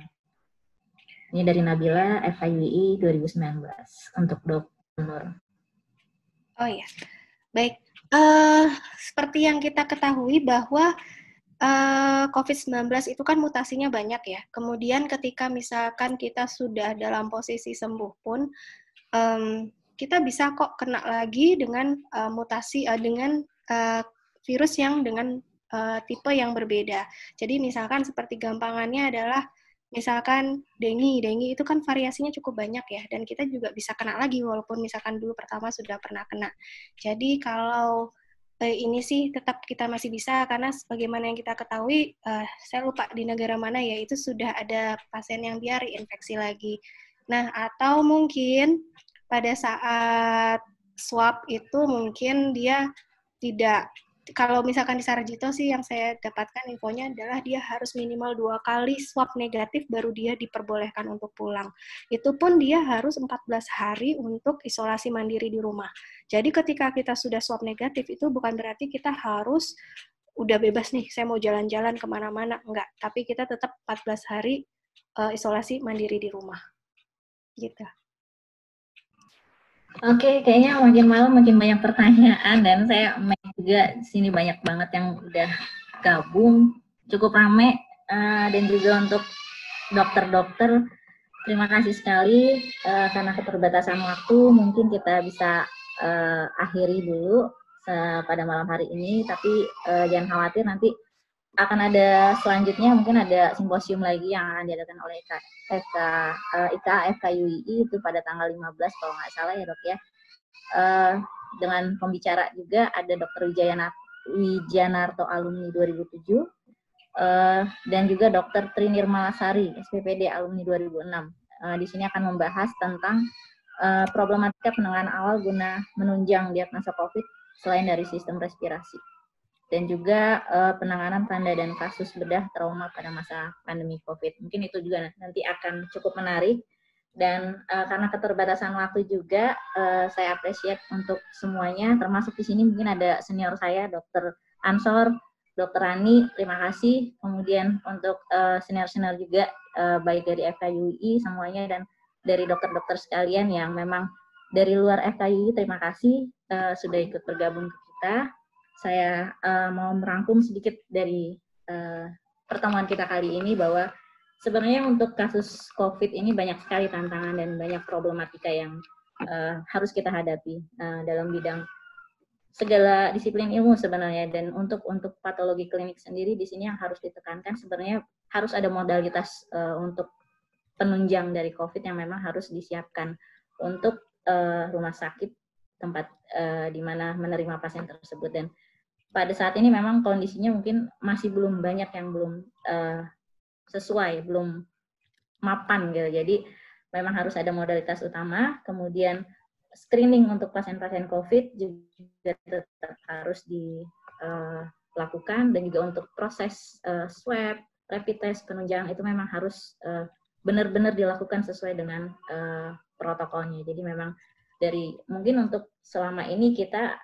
[SPEAKER 2] Ini dari Nabila, FIUI 2019 untuk Dr. Nur.
[SPEAKER 1] Oh iya, baik. Seperti yang kita ketahui bahwa COVID-19 itu kan mutasinya banyak ya. Kemudian ketika misalkan kita sudah dalam posisi sembuh pun, kita bisa kok kena lagi dengan mutasi, dengan virus yang dengan tipe yang berbeda. Jadi misalkan seperti gampangannya adalah misalkan dengue itu kan variasinya cukup banyak ya, dan kita juga bisa kena lagi walaupun misalkan dulu pertama sudah pernah kena. Jadi kalau ini sih tetap kita masih bisa, karena sebagaimana yang kita ketahui, saya lupa di negara mana ya, itu sudah ada pasien yang dia reinfeksi lagi. Nah, atau mungkin pada saat swab itu mungkin dia tidak, kalau misalkan di Sarjito sih yang saya dapatkan infonya adalah dia harus minimal 2 kali swab negatif baru dia diperbolehkan untuk pulang. Itu pun dia harus 14 hari untuk isolasi mandiri di rumah. Jadi ketika kita sudah swab negatif itu bukan berarti kita harus udah bebas nih, saya mau jalan-jalan kemana-mana, enggak. Tapi kita tetap 14 hari isolasi mandiri di rumah. Gitu.
[SPEAKER 2] Oke, kayaknya makin malam makin banyak pertanyaan, dan saya juga di sini banyak banget yang udah gabung, cukup rame, dan juga untuk dokter-dokter, terima kasih sekali karena keterbatasan waktu, mungkin kita bisa akhiri dulu pada malam hari ini, tapi jangan khawatir, nanti akan ada selanjutnya, mungkin ada simposium lagi yang akan diadakan oleh IKA FKUII itu pada tanggal 15 kalau nggak salah ya dok ya. Dengan pembicara juga ada Dr. Wijanarto alumni 2007 dan juga Dr. Trinirmalasari SPPD alumni 2006. Di sini akan membahas tentang problematika penanganan awal guna menunjang diagnosa COVID selain dari sistem respirasi, dan juga penanganan tanda dan kasus bedah trauma pada masa pandemi COVID. Mungkin itu juga nanti akan cukup menarik, dan karena keterbatasan waktu juga, saya apresiat untuk semuanya, termasuk di sini mungkin ada senior saya, Dr. Ansor, Dr. Rani, terima kasih. Kemudian untuk senior-senior juga, baik dari FKUI semuanya, dan dari dokter-dokter sekalian yang memang dari luar FKUI, terima kasih sudah ikut bergabung ke kita. kita. Saya mau merangkum sedikit dari pertemuan kita kali ini bahwa sebenarnya untuk kasus COVID ini banyak sekali tantangan dan banyak problematika yang harus kita hadapi dalam bidang segala disiplin ilmu sebenarnya. Dan untuk patologi klinik sendiri di sini yang harus ditekankan sebenarnya harus ada modalitas untuk penunjang dari COVID yang memang harus disiapkan untuk rumah sakit tempat di mana menerima pasien tersebut. Dan pada saat ini memang kondisinya mungkin masih belum banyak yang belum sesuai, belum mapan gitu. Jadi memang harus ada modalitas utama, kemudian screening untuk pasien-pasien COVID juga tetap harus dilakukan, dan juga untuk proses swab, rapid test, penunjang itu memang harus benar-benar dilakukan sesuai dengan protokolnya. Jadi memang dari mungkin untuk selama ini kita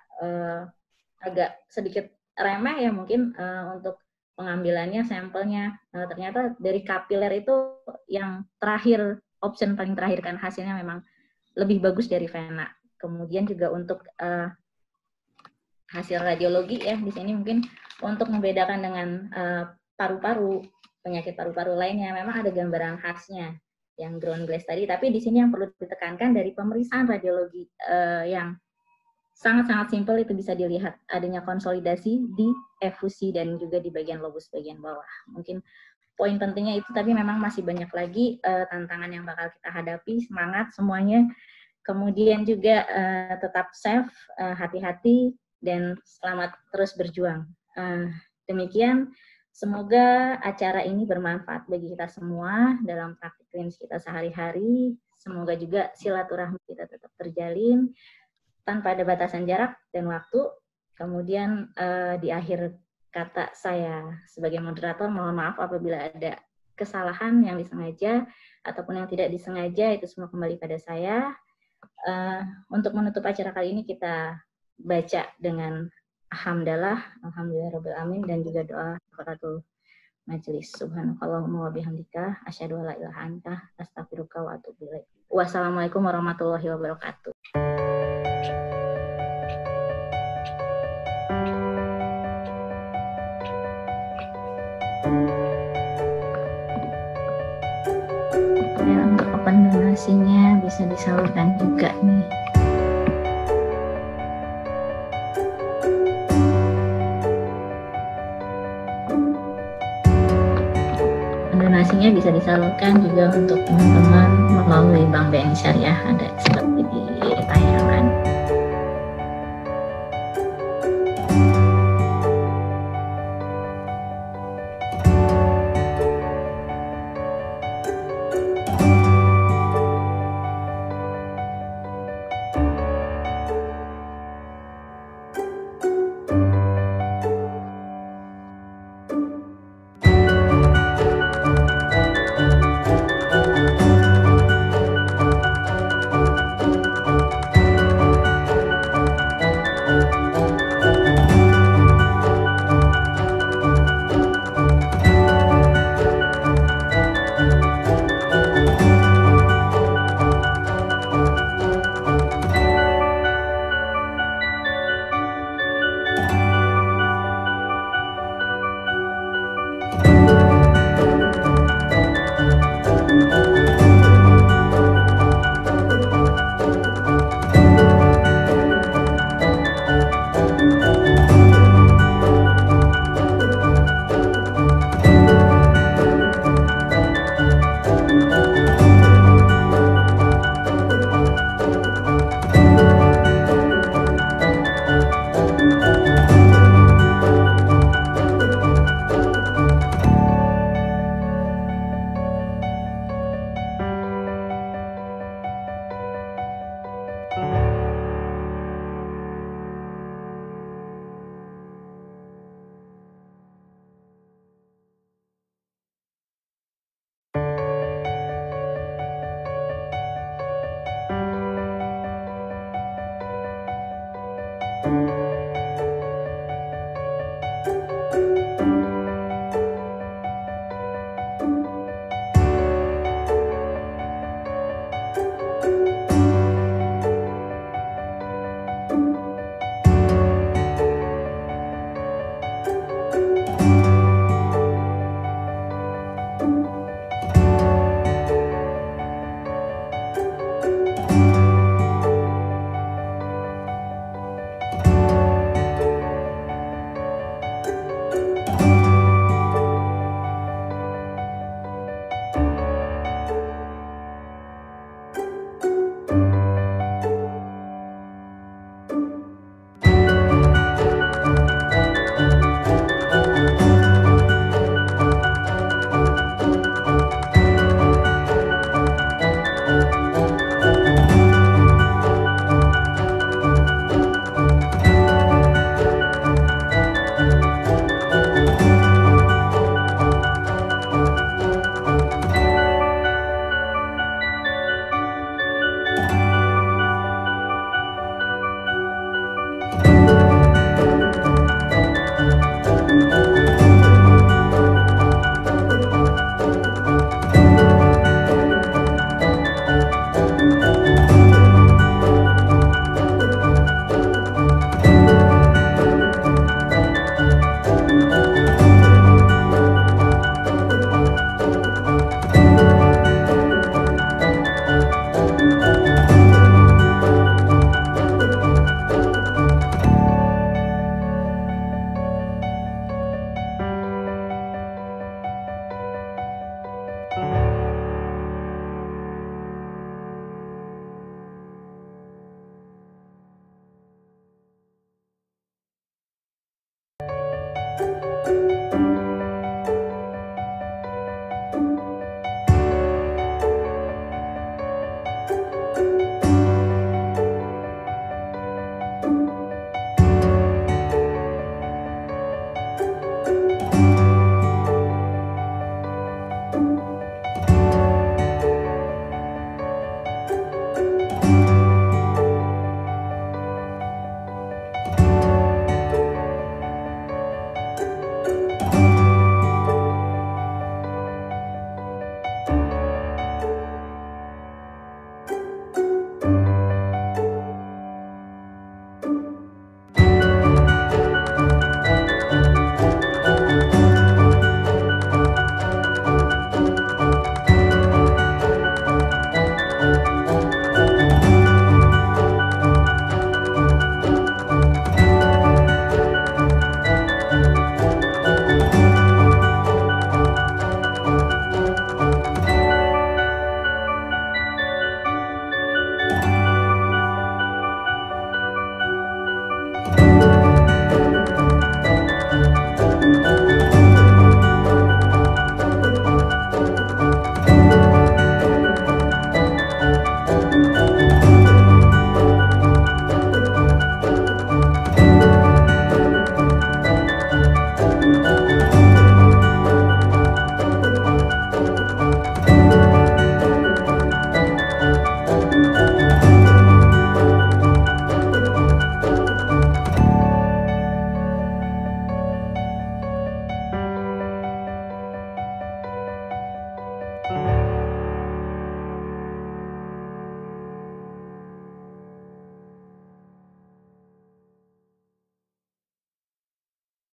[SPEAKER 2] agak sedikit remeh ya mungkin untuk pengambilannya sampelnya. Ternyata dari kapiler itu yang terakhir, option paling terakhir kan hasilnya memang lebih bagus dari vena. Kemudian juga untuk hasil radiologi ya di sini mungkin untuk membedakan dengan paru-paru, penyakit paru-paru lainnya memang ada gambaran khasnya yang ground glass tadi. Tapi di sini yang perlu ditekankan dari pemeriksaan radiologi yang sangat-sangat simpel itu bisa dilihat adanya konsolidasi di efusi dan juga di bagian lobus bagian bawah. Mungkin poin pentingnya itu, tapi memang masih banyak lagi tantangan yang bakal kita hadapi. Semangat semuanya. Kemudian juga tetap safe, hati-hati, dan selamat terus berjuang. Demikian, semoga acara ini bermanfaat bagi kita semua dalam praktik klinis kita sehari-hari. Semoga juga silaturahmi kita tetap terjalin tanpa ada batasan jarak dan waktu. Kemudian di akhir kata saya sebagai moderator, mohon maaf apabila ada kesalahan yang disengaja ataupun yang tidak disengaja, itu semua kembali pada saya. Untuk menutup acara kali ini kita baca dengan alhamdulillah rabbil alamin, dan juga doa kafaratul majelis. Subhanakallahumma wa bihamdika asyhadu an la ilaha illa anta astaghfiruka wa atubu ilaik. Wassalamualaikum warahmatullahi wabarakatuh. Untuk open donasinya bisa disalurkan juga nih. Donasinya bisa disalurkan juga untuk teman-teman melalui Bank BNI Syariah, ada seperti